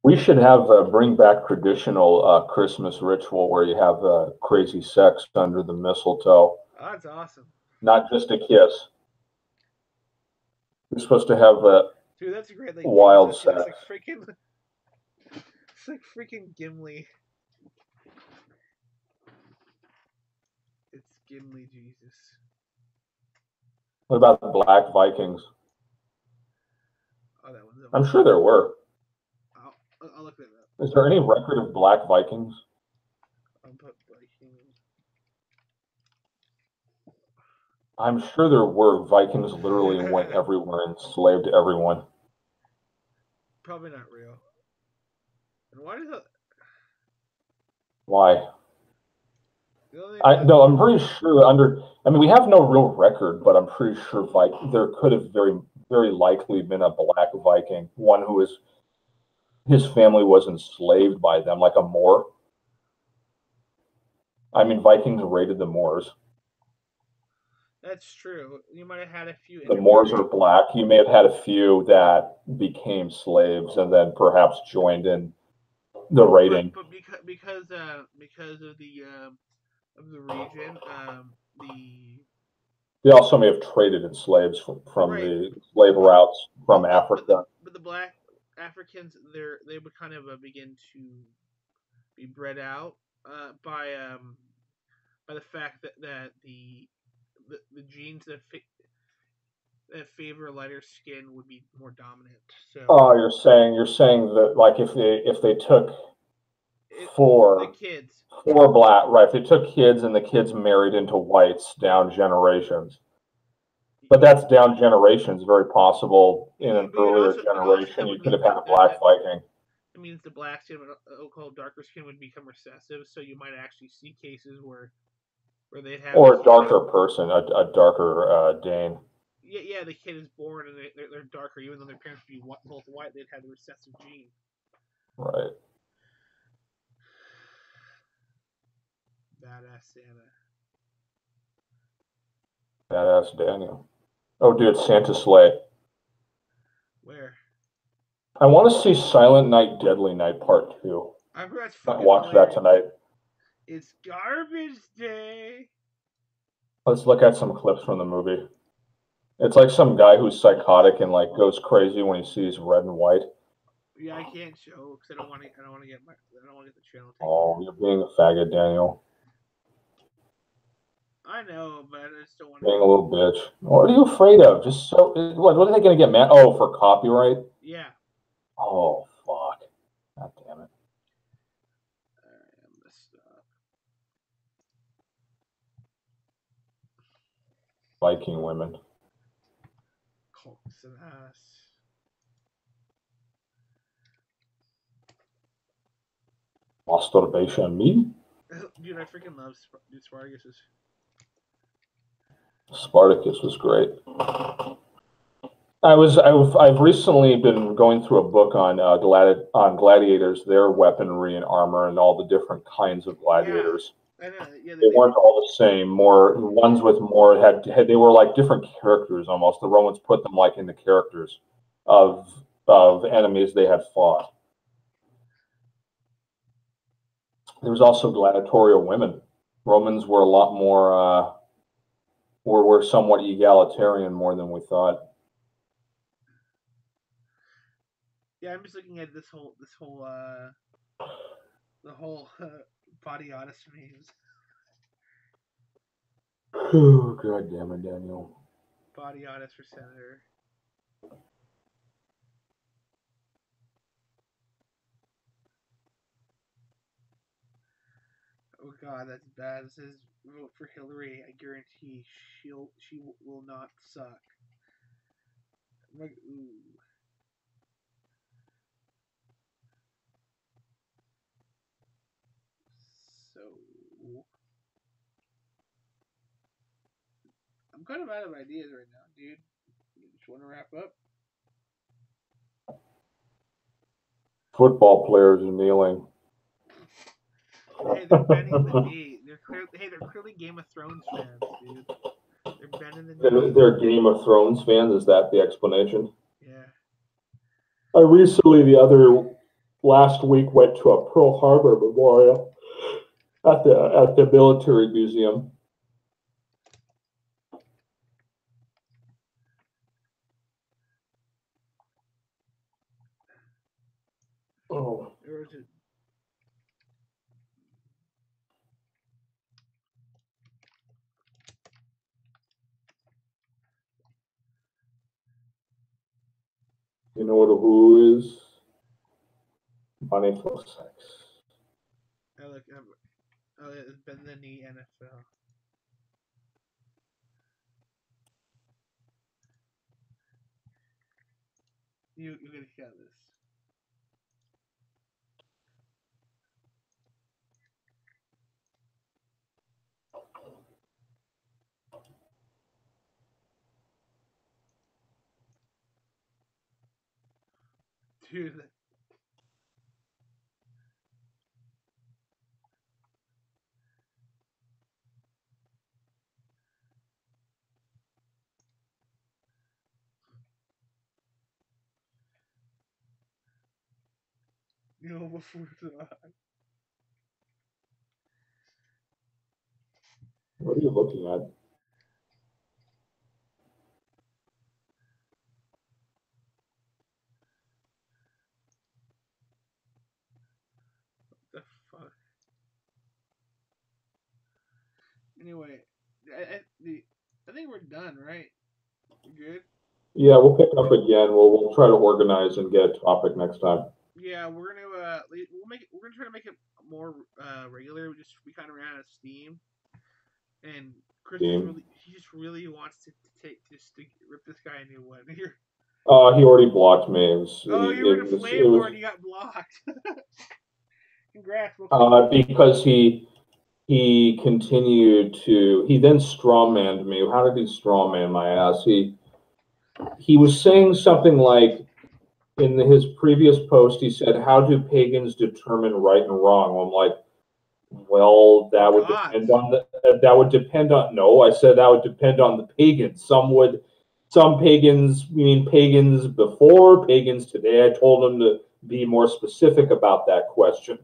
We should have bring back traditional Christmas ritual where you have crazy sex under the mistletoe. Oh, that's awesome. Not just a kiss. You're supposed to have dude, that's great. Like, wild Jesus, sex. It's like freaking Gimli. It's Gimli Jesus. What about the Black Vikings? Oh, that one's. I'm sure there were. I'll look that up. Is there any record of Black Vikings? I'll put Vikings. I'm sure there were. Vikings literally went everywhere and enslaved everyone. Probably not real. And why does that? Why? I'm pretty sure we have no real record, but I'm pretty sure there could have very, very likely been a Black Viking, one who was his family was enslaved by them, like a Moor. I mean, Vikings raided the Moors. That's true. You might have had a few. The Moors are black. You may have had a few that became slaves and then perhaps joined in the raiding. But because of the region, they also may have traded in slaves from right. the slave routes from Africa. But the black Africans, they would kind of begin to be bred out by the fact that the genes that favor lighter skin would be more dominant. So you're saying that, like, if they took the kids, four black, right? If they took kids and the kids married into whites down generations, but that's down generations. Very possible in an earlier generation you could have had a black Viking. It means the black skin, called darker skin, would become recessive. So you might actually see cases where they'd have or a darker person, a darker Dane. Yeah, the kid is born and they're darker, even though their parents would be both white. They'd have the recessive gene. Right. Badass Santa. Badass Daniel. Oh, dude, Santa sleigh. Where? I want to see Silent Night, Deadly Night Part 2. I've heard that's fucking watch hilarious. That tonight. It's garbage day. Let's look at some clips from the movie. It's like some guy who's psychotic and like goes crazy when he sees red and white. Yeah, I can't show because I don't want to get the channel taken. Oh, you're being a faggot, Daniel. I know, but I just don't want to. Being a little bitch. What are you afraid of? Just so what are they going to get mad? Oh, for copyright? Yeah. Oh, fuck. God damn it. I messed up. Viking women. Cocks and ass. Masturbation me? Dude, I freaking love Spartacus. Spartacus was great. I've recently been going through a book on gladiators, their weaponry and armor, and all the different kinds of gladiators. Yeah, I know. Yeah, they weren't all the same. More ones with more had they were like different characters almost. The Romans put them like in the characters of enemies they had fought. There was also gladiatorial women. Romans were a lot more were somewhat egalitarian more than we thought. Yeah, I'm just looking at the whole body honest memes. Oh, God damn it, Daniel. Body honest for senator. Oh God, that's bad. It says vote for Hillary. I guarantee she will not suck. I'm like, ooh. So I'm kind of out of ideas right now, dude. You just want to wrap up? Football players are kneeling. Hey, they're bending the knee. They're clearly Game of Thrones fans, dude. They're bending the knee. They're Game of Thrones fans. Is that the explanation? Yeah. I recently, last week, went to a Pearl Harbor memorial at the military museum. Oh. You know what a who is? Money for sex. It's been the knee NFL. You're gonna get this. Dude, before the What are you looking at? the fuck. Anyway, I think we're done, right? We're good. Yeah, we'll pick up again. We'll try to organize and get a topic next time. Yeah, we're gonna we'll make it. We're gonna try to make it more regular. We kind of ran out of steam, and Chris just Team. really wants to rip this guy a new one here. He already blocked me. Oh, you were in a flame war and you got blocked. Congrats. Because he continued to. He then strawmanned me. How did he strawman my ass? He was saying something like, in his previous post, he said, "How do pagans determine right and wrong?" I'm like, well, that would depend on that would depend on. No, I said that would depend on the pagans. Some pagans, meaning pagans before, pagans today. I told him to be more specific about that question.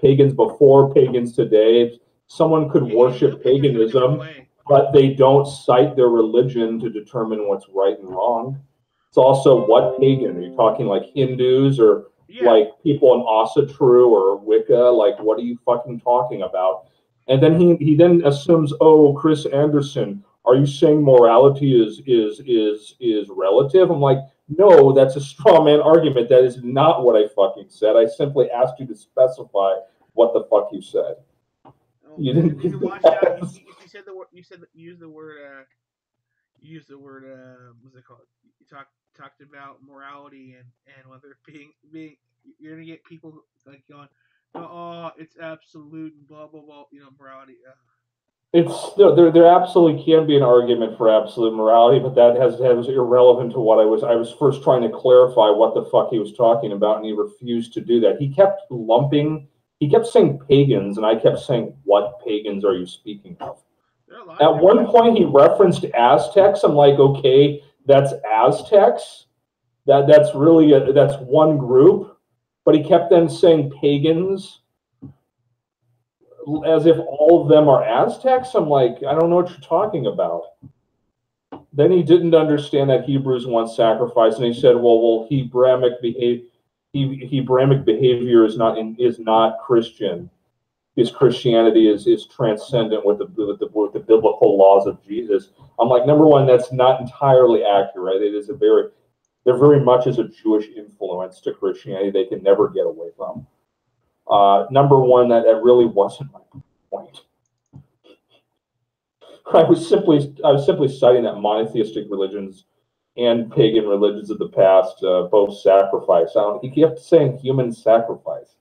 Pagans before, pagans today. Someone could worship paganism, but they don't cite their religion to determine what's right and wrong. It's also what pagan? Are you talking like Hindus or like people in Asatru or Wicca? Like, what are you fucking talking about? And then he then assumes, oh, Chris Anderson, are you saying morality is relative? I'm like, no, that's a straw man argument. That is not what I fucking said. I simply asked you to specify what the fuck you said. You didn't. You watch out. You said the word. You used the word. What's it called? You talked about morality and whether being you're gonna get people like going, oh, it's absolute and blah blah blah. Morality. There absolutely can be an argument for absolute morality, but that was irrelevant to what I was first trying to clarify what the fuck he was talking about, and he refused to do that. He kept saying pagans, and I kept saying, what pagans are you speaking of? At one point he referenced Aztecs. I'm like, okay, that's Aztecs. That's one group, but he kept then saying pagans as if all of them are Aztecs. I'm like, I don't know what you're talking about. Then he didn't understand that Hebrews want sacrifice, and he said, well, Hebraic behavior is not Christian, because Christianity is transcendent with the biblical laws of Jesus. I'm like, number one, that's not entirely accurate. There very much is a Jewish influence to Christianity they can never get away from. Number one, that really wasn't my point. I was simply citing that monotheistic religions and pagan religions of the past both sacrifice. He kept saying human sacrifice.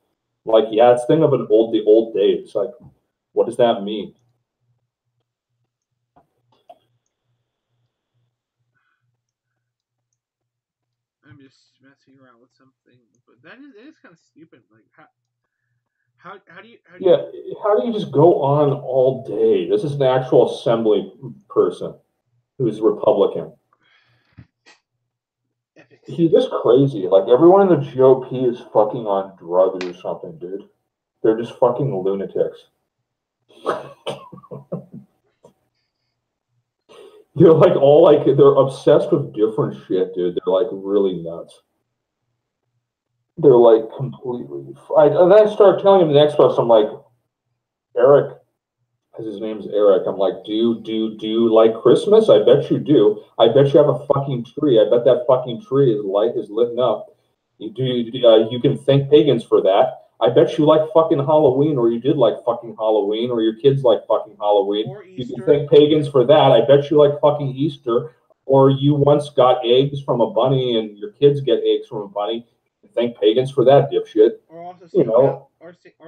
Like, yeah, it's thing of the old days. Like, what does that mean? I'm just messing around with something, but it is kind of stupid. Like, how do you just go on all day? This is an actual assembly person who's Republican. He's just crazy. Like, everyone in the GOP is fucking on drugs or something, dude. They're just fucking lunatics. They're obsessed with different shit, dude. They're like really nuts. They're like completely. And then I start telling him the next post. I'm like, Eric, because his name's Eric. I'm like, do you like Christmas? I bet you do. I bet you have a fucking tree. I bet that fucking tree is lit up. You can thank pagans for that. I bet you like fucking Halloween, or you did like fucking Halloween, or your kids like fucking Halloween. You can thank pagans for that. I bet you like fucking Easter, or you once got eggs from a bunny, and your kids get eggs from a bunny. Thank pagans for that, dipshit. Or also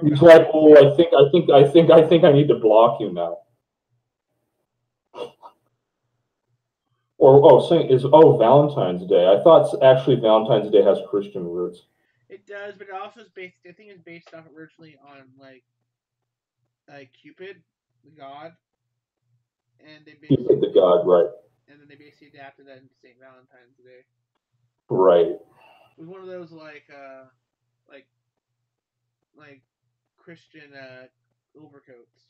he's like, oh, I think I need to block you now. Valentine's Day. I thought actually Valentine's Day has Christian roots. It does, but it also is based. I think it's based off originally on like Cupid, the god, and they basically Cupid, the god, right? And then they basically adapted that into St. Valentine's Day. Right. It was one of those like like Christian overcoats.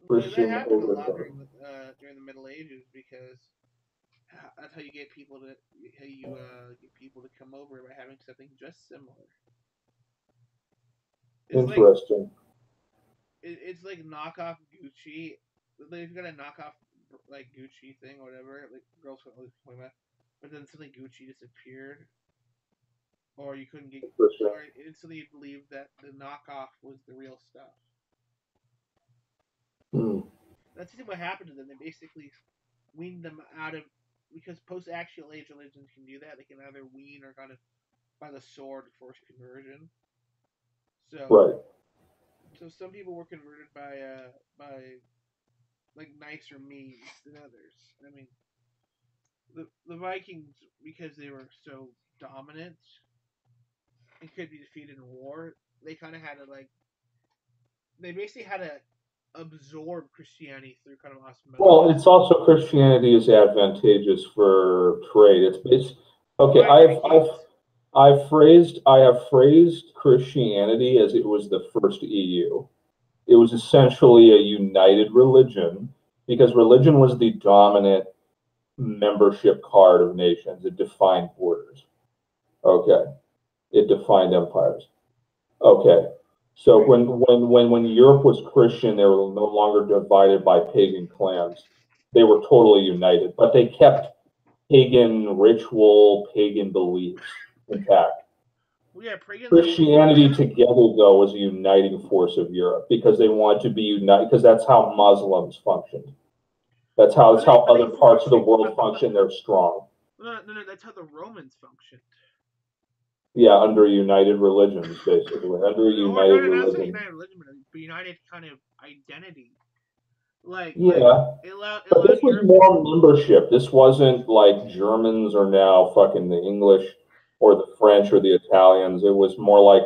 That Christian happened a lot overthrow. during the Middle Ages because that's how you get people to get people to come over by having something just similar. It's like Interesting. it's like knockoff Gucci. Like, if you got a knockoff like Gucci thing or whatever, like girls would always point out, but then suddenly Gucci disappeared, or you couldn't get, Interesting. or instantly you believed that the knockoff was the real stuff. Hmm. That's what happened to them. They basically weaned them out of, because post-actual age religions can do that. They can either wean or kind of by the sword force conversion. So Right. so some people were converted by like nicer means than others. I mean, the Vikings, because they were so dominant and could be defeated in war, they kind of had to like, they basically had to absorb Christianity through kind of Well, osmosis. it's also Christianity is advantageous for trade. It's okay. Why for the humans? I have phrased Christianity as it was the first EU. It was essentially a united religion because religion was the dominant membership card of nations. It defined borders. Okay. It defined empires. Okay. So Right. when Europe was Christian, they were no longer divided by pagan clans. They were totally united, but they kept pagan ritual, pagan beliefs intact. Well, yeah, pagans are. Christianity together, though, was a uniting force of Europe because they wanted to be united because that's how Muslims functioned. That's how But they other parts of the functioned. world function. They're strong. No. That's how the Romans functioned. Yeah, under united religions, basically. Under a Or united not necessarily religion. united religion, but united kind of identity. Like Yeah, it but allowed this was Europe. more membership. This wasn't like Germans are now fucking the English or the French or the Italians. It was more like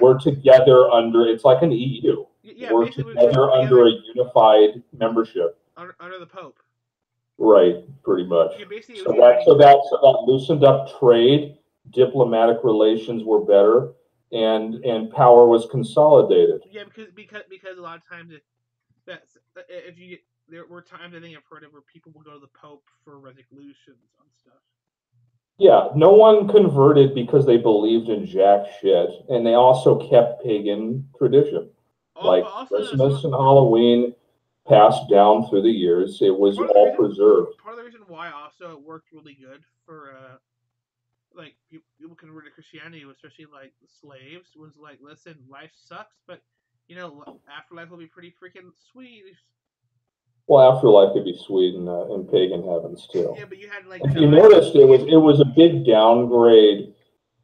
we're Catholics. together under, it's like an EU. Yeah, We're basically we're together under together a unified membership. under the Pope. Right, pretty much. Yeah, basically it was So that uniting so that Europe. so that loosened up trade, diplomatic relations were better, and power was consolidated. Yeah, because a lot of times if you there were times I think I've heard of where people will go to the Pope for resolutions on stuff. Yeah, no one converted because they believed in jack shit, and they also kept pagan tradition, But like also Christmas and Halloween passed down through the years. It was all preserved. part of the reason why also it worked really good for like people converted to Christianity, especially like the slaves, was like, listen, life sucks, but afterlife will be pretty freaking sweet. Well, afterlife could be sweet in pagan heavens too. Yeah, but you had to like If you die to noticed, be able. it was a big downgrade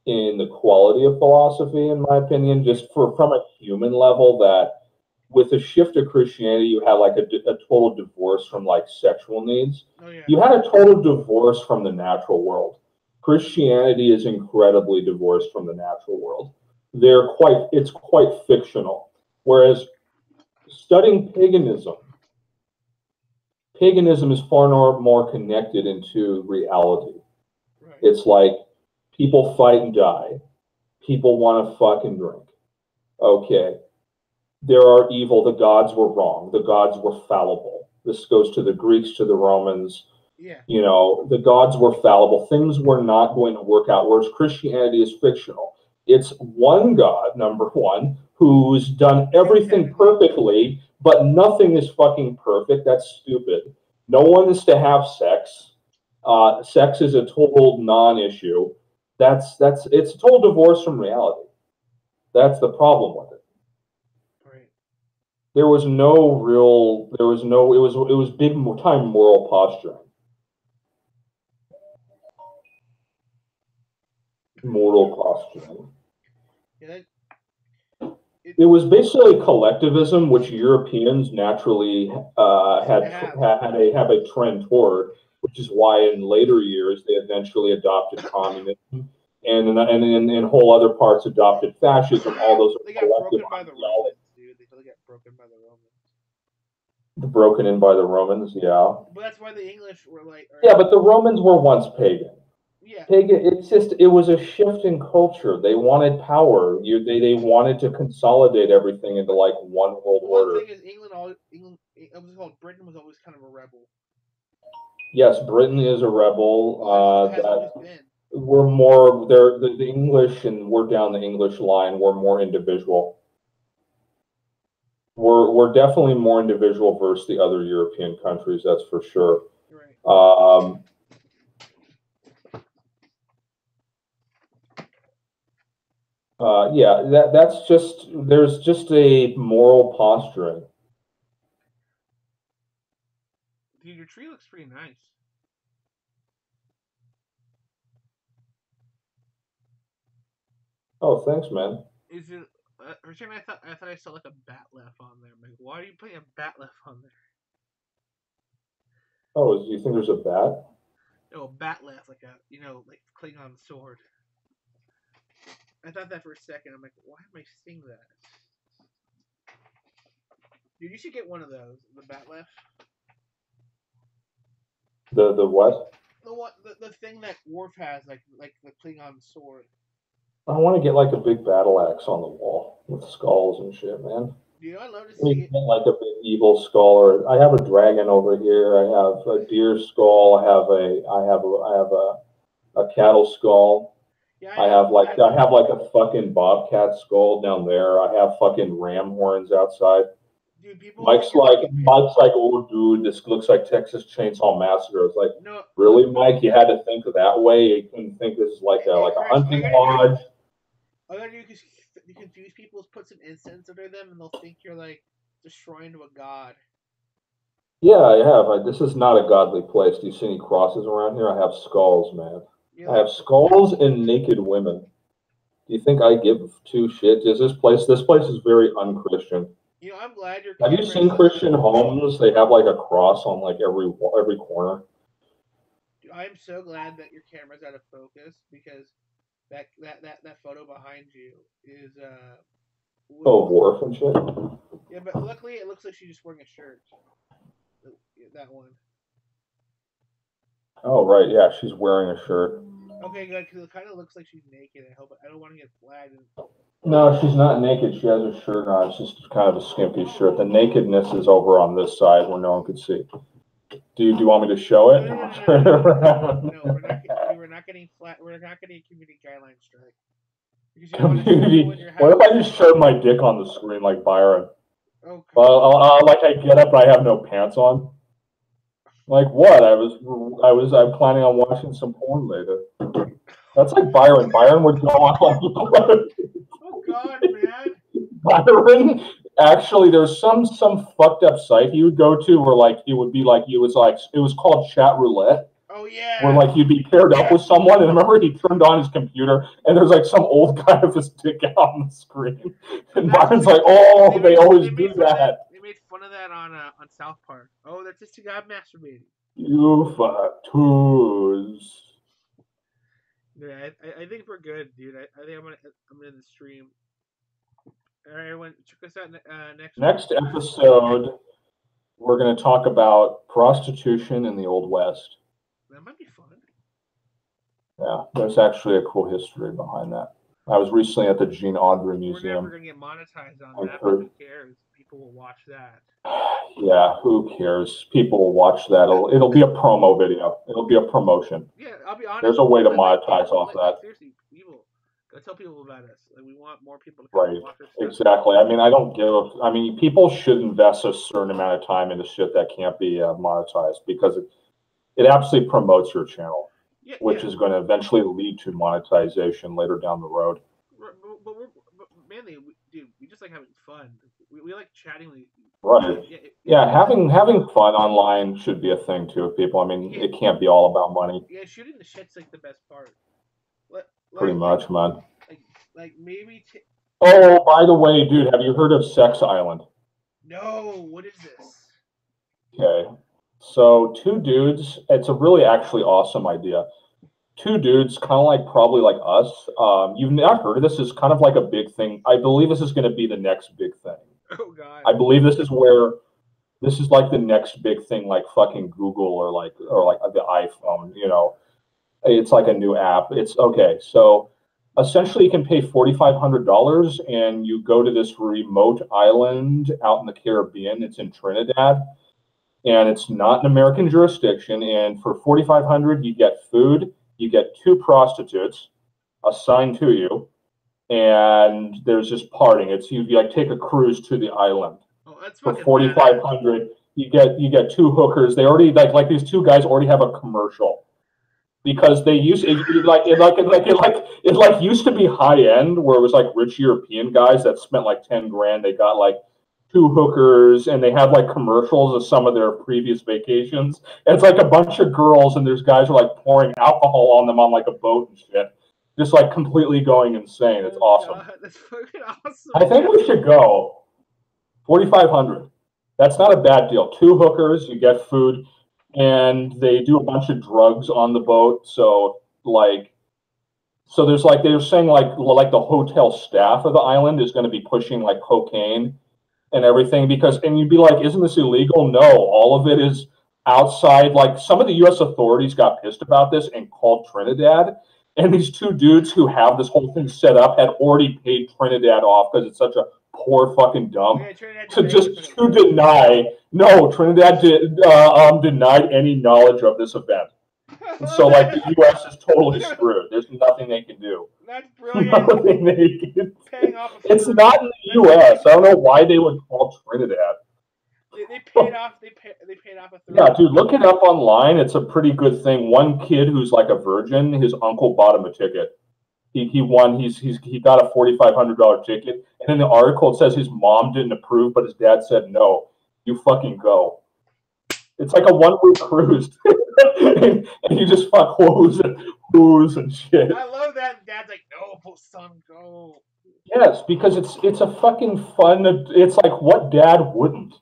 in the quality of philosophy, in my opinion, just for from a human level. That with the shift to Christianity, you had like a total divorce from like sexual needs. Oh yeah, You had a total divorce from the natural world. Christianity is incredibly divorced from the natural world. It's quite fictional. Whereas studying paganism is far more connected into reality. right. It's like people fight and die. People want to fuck and drink. Okay, there are evil. The gods were wrong. The gods were fallible. This goes to the Greeks, to the Romans. Yeah. You know, the gods were fallible. Things were not going to work out. Whereas Christianity is fictional. It's one God, number one, who's done everything Technically. perfectly, but nothing is fucking perfect. That's stupid. No one is to have sex. Sex is a total non-issue. That's it's a total divorce from reality. That's the problem with it. Right. There was no real. There was no. It was big time moral posturing. Moral posturing. Yeah. It was basically collectivism, which Europeans naturally Seem to have. have a trend toward, which is why in later years they eventually adopted communism, and in whole other parts adopted fascism. All those They are got collective broken by the ideologies. Romans, dude. They totally got broken by the Romans. Broken in by the Romans, yeah. But that's why the English were like, Yeah, but the Romans were once pagan. Yeah. It's just it was a shift in culture. They wanted power. They wanted to consolidate everything into like one world One order. thing is England. It was called Britain was always kind of a rebel. Yes, Britain is a rebel. Well, it has always That been. we're more the English, and we're down the English line. We're more individual. We're definitely more individual versus the other European countries. That's for sure. Right. Yeah, that's just there's just a moral posturing. Dude, your tree looks pretty nice. Oh, thanks, man. Is it? For a second, I thought I saw like a bat laugh on there. I'm like, why are you putting a bat laugh on there? Oh, do you think there's a bat? No, a bat laugh, like like Klingon sword. I thought that for a second. I'm like, why am I seeing that? Dude, you should get one of those. The bat laugh. The what? The thing that Worf has, like the Klingon sword. I want to get like a big battle axe on the wall with skulls and shit, man. Dude, I love to We see it. get like a big evil skull, or I have a dragon over here. I have a deer skull. I have a cattle skull. Yeah, I have like a fucking bobcat skull down there. I have fucking ram horns outside. dude. People think you're fucking. Mike's like, oh dude, this looks like Texas Chainsaw Massacre. It's like, No, really, Mike? You had to think of that way. You couldn't think this is like a hunting lodge. All you gotta do is confuse people is put some incense under them, and they'll think you're like destroying to a god. Yeah, I have. This is not a godly place. Do you see any crosses around here? I have skulls, man. I have skulls and naked women. Do you think I give two shits? This place is very unchristian. You know, I'm glad you're. Have you seen Christian homes? They have like a cross on like every corner. Dude, I'm so glad that your camera's out of focus because that photo behind you is Oh, Worf and shit. Yeah, but luckily it looks like she's just wearing a shirt. That one. Oh right, yeah, she's wearing a shirt. Okay, good, because it kind of looks like she's naked. I don't want to get flagged. No, she's not naked. She has a shirt on. It's just kind of a skimpy shirt. The nakedness is over on this side where no one could see. Do you want me to show it? No, we're not getting flat. We're not getting a community guideline strike. Community. What if I just showed my dick on the screen like Byron? Oh, like I get up and I have no pants on. Like what? I'm planning on watching some porn later. That's like Byron. Byron would go on like. Oh God, man. Byron, actually, there's some fucked up site he would go to where like it would be like it was called chat roulette. Oh yeah. Where like you'd be paired up with someone, and I remember he turned on his computer, and there's like some old guy with his dick out on the screen, and Byron's like, "Oh, they always do that." They made fun of that on South Park. Oh, that's just a guy masturbating. You fattoos. Yeah, I think we're good, dude. I think I'm gonna end the stream. All right, everyone, check us out next episode. We're going to talk about prostitution in the Old West. That might be fun. Yeah, there's actually a cool history behind that. I was recently at the Gene Audrey Museum. We're never gonna get monetized on that, but who cares? People will watch that. Yeah, who cares? People will watch that. It'll be a promo video. It'll be a promotion. Yeah, I'll be honest. There's a way to monetize off that. Seriously, people, go tell people about us. Like, we want more people to come watch our stuff. Exactly. I mean, people should invest a certain amount of time into shit that can't be monetized because it absolutely promotes your channel, which is going to eventually lead to monetization later down the road. But mainly, dude, we just like having fun. We like chatting. Right. Yeah, having fun online should be a thing too. People, I mean, it can't be all about money. Yeah, shooting the shit's like the best part. Pretty much, man. Like maybe. Oh, by the way, dude, have you heard of Sex Island? No. What is this? Okay, so two dudes. It's a really actually awesome idea. Two dudes, kind of like probably like us. You've not heard of this? It's kind of like a big thing. I believe this is going to be the next big thing. Oh God. I believe this is like the next big thing, like fucking Google or like the iPhone, you know. It's like a new app. It's okay. So essentially, you can pay $4,500 and you go to this remote island out in the Caribbean. It's in Trinidad, and it's not an American jurisdiction. And for $4,500, you get food, you get 2 prostitutes assigned to you, and there's just parting. It's you like take a cruise to the island. Oh, that's For fucking 4,500, you get 2 hookers. They already like these 2 guys already have a commercial because they used it used to be high end where it was like rich European guys that spent like 10 grand. They got like 2 hookers and they have like commercials of some of their previous vacations. And it's like a bunch of girls and there's guys who are like pouring alcohol on them on like a boat and shit. Just like completely going insane. It's awesome. God, that's fucking awesome. I think we should go. 4,500. That's not a bad deal. 2 hookers, you get food, and they do a bunch of drugs on the boat. So there's like they were saying like the hotel staff of the island is going to be pushing like cocaine and everything and you'd be like, isn't this illegal? No, all of it is outside. Like some of the U.S. authorities got pissed about this and called Trinidad. And these 2 dudes who have this whole thing set up had already paid Trinidad off because it's such a poor fucking dump. To deny. No, Trinidad denied any knowledge of this event. And so like the U.S. is totally screwed. There's nothing they can do. That's brilliant. Nothing they can Paying off it's not in the U.S. I don't know why they would call Trinidad. They paid off. They paid off a third. Yeah, dude, look it up online. It's a pretty good thing. One kid who's like a virgin, his uncle bought him a ticket. He won. He got a $4,500 ticket, and in the article it says his mom didn't approve, but his dad said no. You fucking go. It's like a 1-week cruise, and you just fuck hoes and shit. I love that. Dad's like, no, son, go. Yes, because it's a fucking fun. It's like what dad wouldn't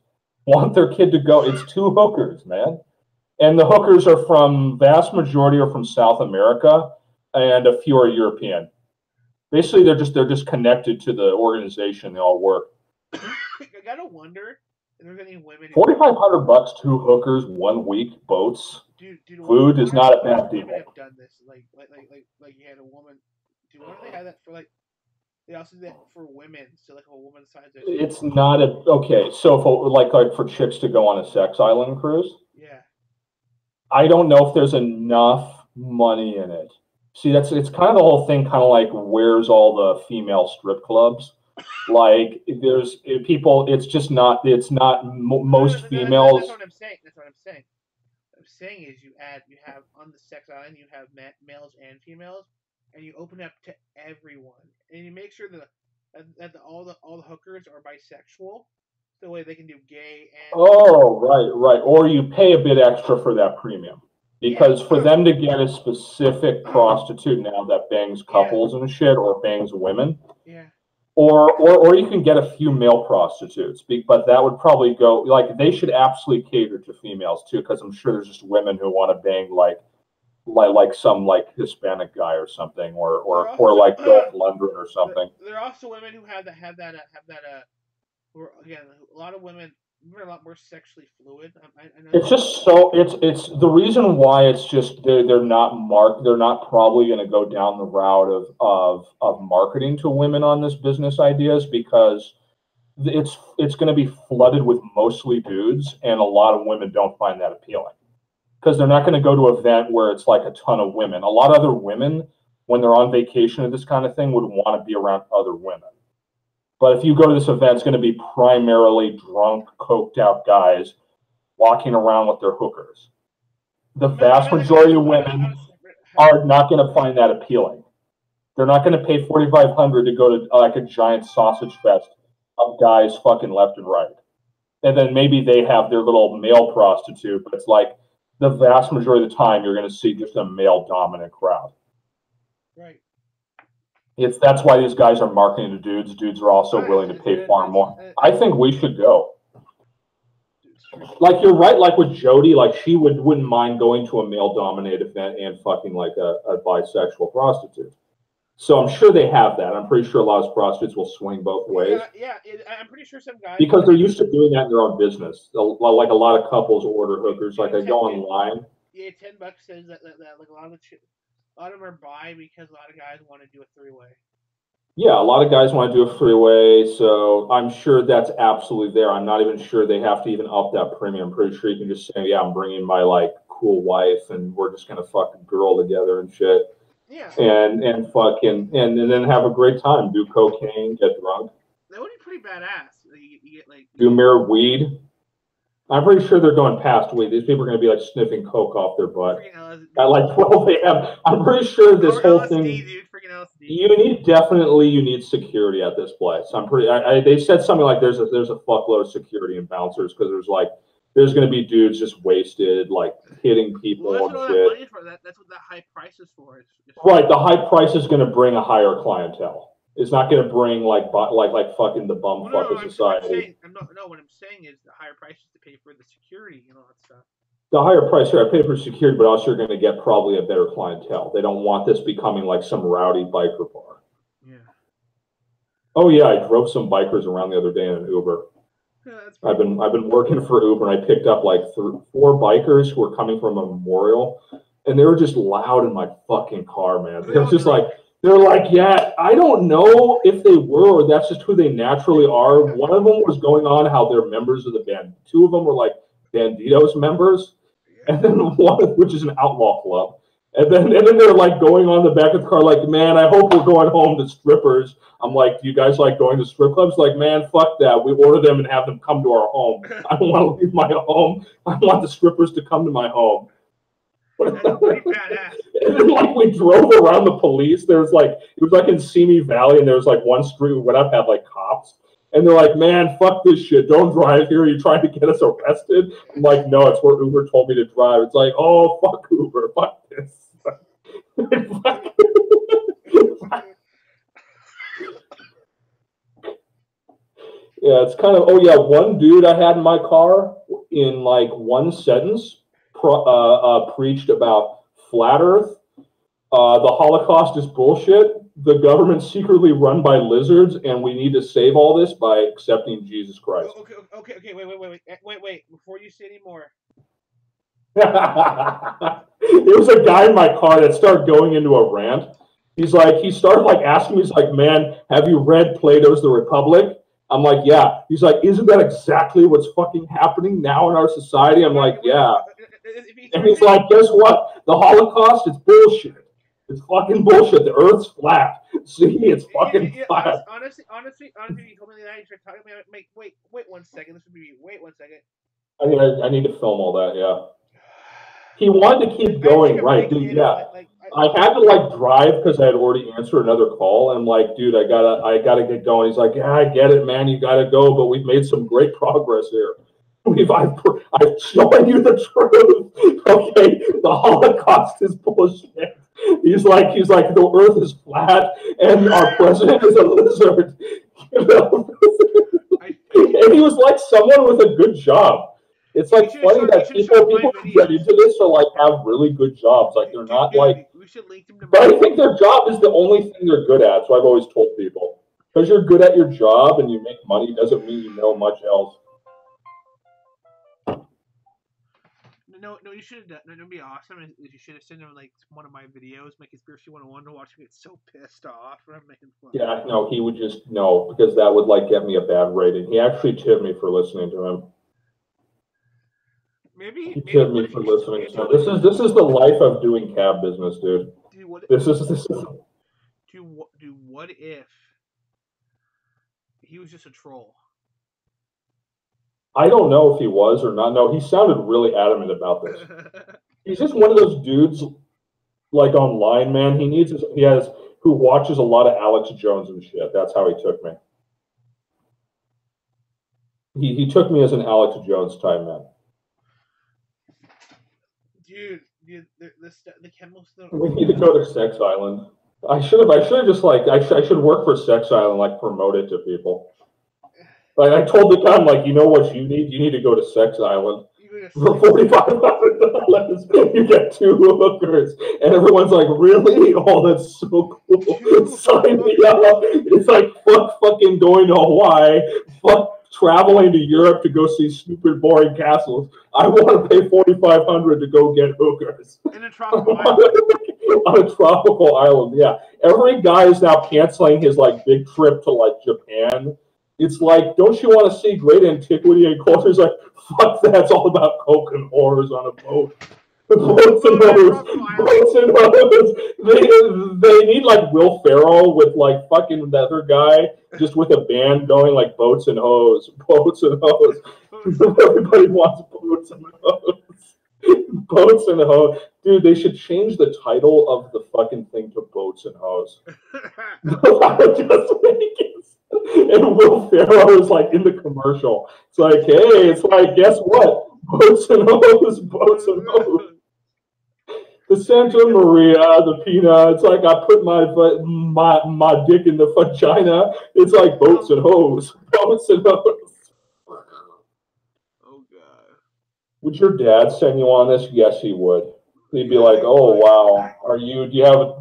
want their kid to go? It's 2 hookers, man, and the hookers are from vast majority are from South America, and a few are European. Basically, they're just connected to the organization. They all work. I gotta wonder if there's any women. $4,500, 2 hookers, 1 week, boats. Dude, food is not a bad deal. Women have done this, like you had a woman. Do you they have that for like? They also do that for women, so like a woman decides. It's not okay. So for like for chicks to go on a sex island cruise. Yeah. I don't know if there's enough money in it. See, it's kind of the whole thing, kind of like where's all the female strip clubs? Like there's people. It's just not. It's not most females. That's what I'm saying. What I'm saying is you have on the sex island you have males and females, and you open up to everyone, and you make sure that all the hookers are bisexual, so the way they can do gay and. Oh, right. Or you pay a bit extra for that premium. Because for them to get a specific prostitute now that bangs couples and shit or bangs women, or you can get a few male prostitutes, but that would probably go like they should absolutely cater to females too, because I'm sure there's just women who want to bang like some like Hispanic guy or something, or like Dolph Lundgren or something. There are also women who have that. Who are, again, a lot of women. We're a lot more sexually fluid. I know it's just so it's the reason why it's just they're not probably going to go down the route of marketing to women on this business ideas, because it's going to be flooded with mostly dudes, and a lot of women don't find that appealing because they're not going to go to an event where it's like a ton of women. A lot of other women, when they're on vacation or this kind of thing, would want to be around other women. But if you go to this event, it's going to be primarily drunk, coked out guys walking around with their hookers. The vast majority of women are not going to find that appealing. They're not going to pay $4,500 to go to like a giant sausage fest of guys fucking left and right. And then maybe they have their little male prostitute, but it's like the vast majority of the time you're going to see just a male dominant crowd. Right. That's why these guys are marketing to dudes. Dudes are also willing to pay far more. I think we should go. Like you're right. Like with Jody, like she wouldn't mind going to a male-dominated event and fucking like a bisexual prostitute. So I'm sure they have that. I'm pretty sure a lot of prostitutes will swing both ways. Yeah, I'm pretty sure some guys because they're used to doing that in their own business. Like a lot of couples order hookers. Like they go online. Yeah, $10 says that like a lot of A lot of them are bi because a lot of guys want to do a three-way. Yeah, a lot of guys want to do a three-way, so I'm sure that's absolutely there. I'm not even sure they have to even up that premium. I'm pretty sure you can just say, yeah, I'm bringing my like cool wife, and we're just gonna fuck a girl together and shit. Yeah. And fucking and then have a great time. Do cocaine, get drunk. That would be pretty badass. You get like Do mere weed. I'm pretty sure they're going past weed. These people are going to be like sniffing coke off their butt at like 12 a.m. I'm pretty sure this whole LSD, thing. Dude, freaking LSD. You need security at this place. I'm pretty. They said something like there's a fuckload of security and bouncers because there's going to be dudes just wasted, like hitting people Well, and that's what shit. that money for. That's what that high price is for. It's Right, the high price is going to bring a higher clientele. It's not going to bring like fucking the bumfuck of society. What I'm saying is the higher prices to pay for the security and all that stuff. The higher price here, I pay for security, but also you're going to get probably a better clientele. They don't want this becoming like some rowdy biker bar. Yeah. Oh yeah, I drove some bikers around the other day in an Uber. Yeah, I've been working for Uber, and I picked up like 4 bikers who were coming from a memorial, and they were just loud in my fucking car, man. They were just like. They're like, yeah, I don't know if they were or that's just who they naturally are. One of them was going on how they're members of the band. 2 of them were like Banditos members, and then one, which is an outlaw club. And then they're like going on the back of the car, like, man, I hope we're going home to strippers. I'm like, do you guys like going to strip clubs? Like, man, fuck that. We order them and have them come to our home. I don't want to leave my home. I want the strippers to come to my home. That's pretty badass. And then, like, we drove around the police. There was like, it was like in Simi Valley, and there was like one street we went up had like cops, and they're like, "Man, fuck this shit! Don't drive here. You're trying to get us arrested." I'm like, "No, it's where Uber told me to drive." It's like, "Oh, fuck Uber, fuck this." Yeah, it's kind of. Oh yeah, one dude I had in my car in like one sentence preached about flat Earth. The Holocaust is bullshit. The government's secretly run by lizards, and we need to save all this by accepting Jesus Christ. Okay. Wait. Before you say any more. There was a guy in my car that started going into a rant. He started like asking me, he's like, man, have you read Plato's The Republic? I'm like, yeah. He's like, isn't that exactly what's fucking happening now in our society? I'm like, yeah. And he's like, guess what? The Holocaust is bullshit. It's fucking bullshit. The Earth's flat. See, it's fucking flat. Honestly, you told me that you started talking about it. Wait 1 second. This would be wait 1 second. I need to film all that. Yeah. He wanted to keep going, right, dude? Yeah. I had to like drive because I had already answered another call, and I'm like, dude, I gotta get going. He's like, yeah, I get it, man. You gotta go, but we've made some great progress here. I've shown you the truth. Okay, the Holocaust is bullshit. He's like, the Earth is flat, and our president is a lizard. You know? And he was like someone with a good job. It's like funny that people who get into this are like have really good jobs. Like they're not like. We should link them to. But I think their job is the only thing they're good at. So I've always told people, because you're good at your job and you make money doesn't mean you know much else. No, you should have done. It'd be awesome if you should have sent him like one of my videos, my Conspiracy 101, to watch him get so pissed off for making fun. Yeah, no, he would just no, because that would like get me a bad rating. He actually tipped me for listening to him. Maybe tipped me for listening to him. This is the life of doing cab business, dude. This is. Dude, what if he was just a troll? I don't know if he was or not. No, he sounded really adamant about this. He's just one of those dudes, like online, man. Who watches a lot of Alex Jones and shit. That's how he took me. He took me as an Alex Jones type man. Dude, the chemicals. We need to go to Sex Island. I should work for Sex Island, like promote it to people. Like I told the guy, I'm like, you know what you need? You need to go to Sex Island. For $4,500, you get 2 hookers, and everyone's like, "Really? Oh, that's so cool! Sign me up!" It's like fucking going to Hawaii, fuck traveling to Europe to go see stupid, boring castles. I want to pay $4,500 to go get hookers. In a tropical island. on a tropical island. Yeah, every guy is now canceling his like big trip to like Japan. It's like, don't you want to see great antiquity and culture? It's like, fuck that. It's all about coke and horrors on a boat. Boats and hoes. Boats and hoes. They need like Will Ferrell with like fucking the other guy just with a band going like boats and hoes. Boats and hoes. Everybody wants boats and hoes. Boats and hoes. Dude, they should change the title of the fucking thing to Boats and Hoes. Just make it. And Will Ferrell is like in the commercial. It's like, hey, it's like, guess what? Boats and hoes, boats and hoes. The Santa Maria, the Pina. It's like I put my dick in the vagina. It's like boats and hoes, boats and hoes. Oh God. Would your dad send you on this? Yes, he would. He'd be like, "Oh wow, do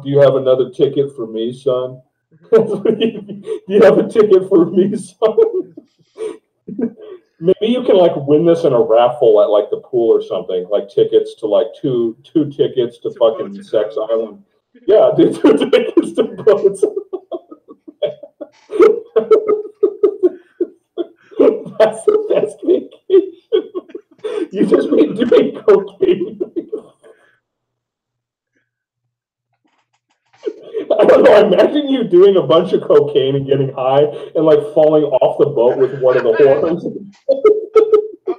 you have another ticket for me, son? Do you have a ticket for me, son?" Maybe you can like win this in a raffle at like the pool or something, like tickets to like two tickets to fucking Sex Island. Yeah, dude, 2 tickets to boats. That's the best vacation. You just be doing cocaine. I don't know. Imagine you doing a bunch of cocaine and getting high and like falling off the boat with one of the horns.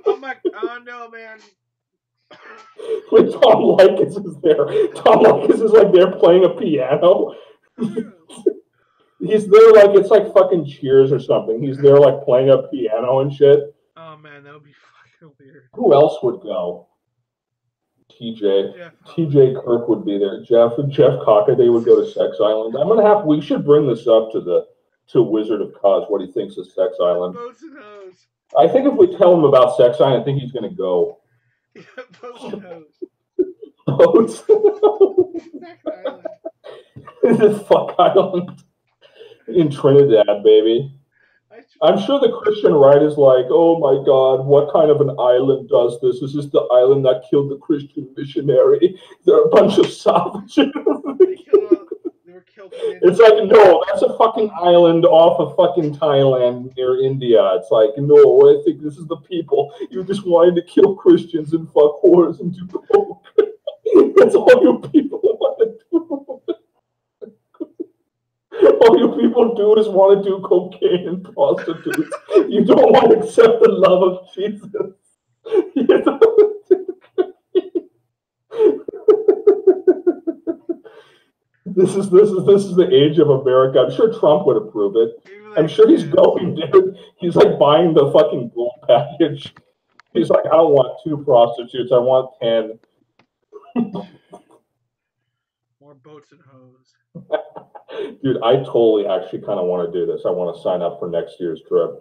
I'm like, oh no, man. When Tom Likas is there. Tom Likas is like there playing a piano. He's there like it's like fucking Cheers or something. He's there like playing a piano and shit. Oh man, that would be fucking weird. Who else would go? TJ Kirk would be there. Jeff Cockaday would go to Sex Island. We should bring this up to Wizard of Cos, what he thinks of Sex Island. Boats and hoes. I think if we tell him about Sex Island, I think he's gonna go. Yeah, boats and hoes. Boats. Sex Island. This is Fuck Island in Trinidad, baby. I'm sure the Christian right is like, oh my God, what kind of an island does this? Is this the island that killed the Christian missionary? They're a bunch of savages. They were killed. It's like, no, that's a fucking island off of fucking Thailand near India. It's like, no, I think this is the people. You just wanted to kill Christians and fuck whores and do coke. That's all you people want to do. All you people do is want to do cocaine and prostitutes. You don't want to accept the love of Jesus. You This is the age of America. I'm sure Trump would approve it. I'm sure he's going, dude. He's like buying the fucking gold package. He's like, I don't want 2 prostitutes. I want 10. More boats and hoes. Dude, I totally actually kind of want to do this. I want to sign up for next year's trip.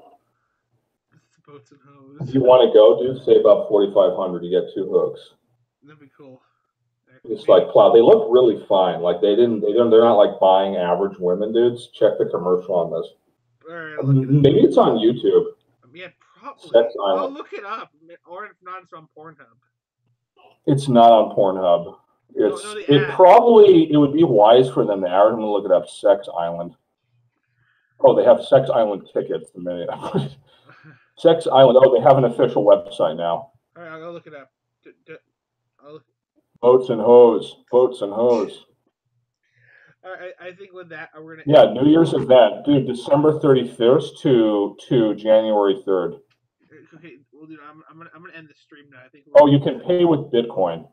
Boats and hoes. If you want to go, dude, say about 4,500. You get 2 hooks. That'd be cool. It's like plow. They look really fine. Like they're not like buying average women, dudes. Check the commercial on this. Right, maybe it's on YouTube. Yeah, probably. Sex Island. I'll look it up, or if not, it's on Pornhub. It's not on Pornhub. It would be wise for them to add. I'm gonna look it up. Sex Island. Oh, they have Sex Island tickets. The minute Sex Island. Oh, they have an official website now. All right, I'll go look it up. Boats and hoes. Boats and hoes. All right, I think with that we're gonna. Yeah, New Year's event, dude. December 31st to January 3rd. Okay, well, dude, I'm gonna end the stream now. I think. Oh, you can pay with Bitcoin.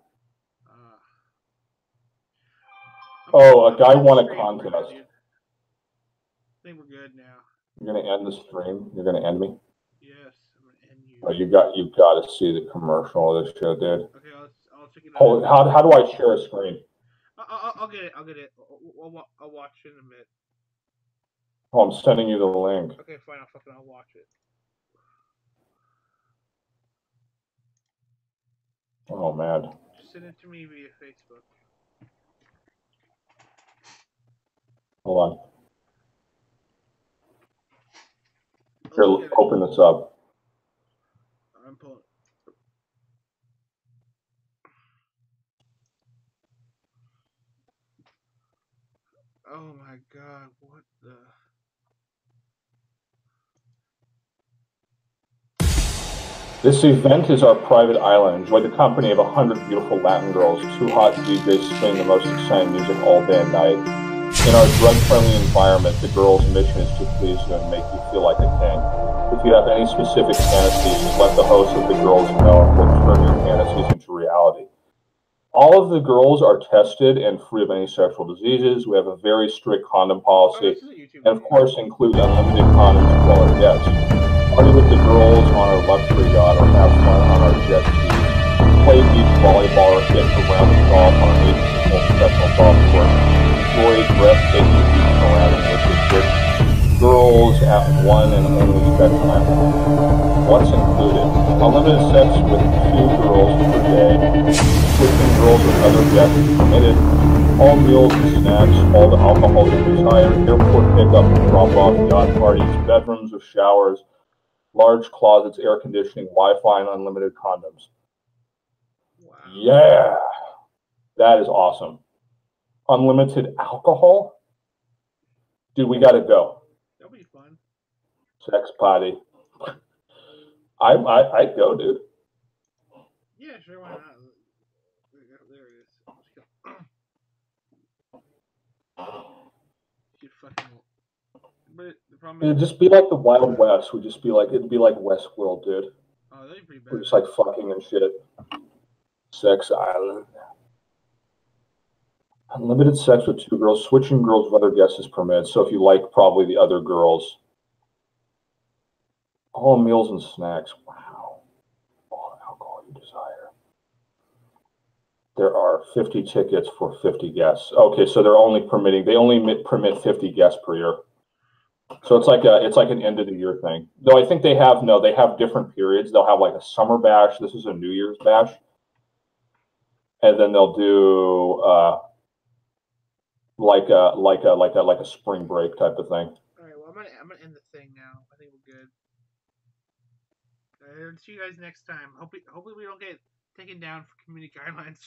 A guy won a contest. I think we're good now. You're gonna end the stream. You're gonna end me. Yes, I'm gonna end you. Oh, you've got to see the commercial of this show, dude. Okay, I'll check it out. Oh, how do I share a screen? I'll get it. I'll watch it in a minute. Oh, I'm sending you the link. Okay, fine. I'll watch it. Oh man. Just send it to me via Facebook. Hold on. Here, open this up. I'm pulling. Oh my god, what the? This event is our private island. Enjoy the company of 100 beautiful Latin girls, 2 hot DJs spinning the most exciting music all day and night. In our drug-friendly environment, the girls' mission is to please you and make you feel like a king. If you have any specific fantasies, let the host of the girls know and we'll turn your fantasies into reality. All of the girls are tested and free of any sexual diseases. We have a very strict condom policy, and of course include unlimited condoms for all our guests. Party with the girls on our luxury yacht or have fun on our jet skis. Play beach volleyball or hit a round of golf on an 18-hole professional golf course. Enjoy breathtaking beach surrounding with your kids. Girls at one and only Spectrum Island. What's included? Unlimited sex with 2 girls per day. Switching girls with other guests is permitted. All meals and snacks, all the alcohol you desire. Airport pickup and drop-off, yacht parties, bedrooms with showers, large closets, air conditioning, Wi-Fi, and unlimited condoms. Wow. Yeah, that is awesome. Unlimited alcohol? Dude, we gotta go. That'll be fun. Sex party. I'd go, dude. Yeah, sure, why not? There it is. You fucking. But the problem is. It'd just be like the Wild West. It'd be like Westworld, dude. Oh, that'd be pretty bad. We're just like fucking and shit. Sex island. Unlimited sex with 2 girls. Switching girls with other guests is permitted. So if you like probably the other girls. All meals and snacks. Wow. All the alcohol you desire. There are 50 tickets for 50 guests. Okay, so they only permit 50 guests per year. So it's like an end of the year thing. Though I think they have different periods. They'll have like a summer bash. This is a New Year's bash. And then they'll do like a spring break type of thing. All right, well I'm gonna end the thing now. I think we're good. See you guys next time. Hopefully we don't get taken down for community guidelines.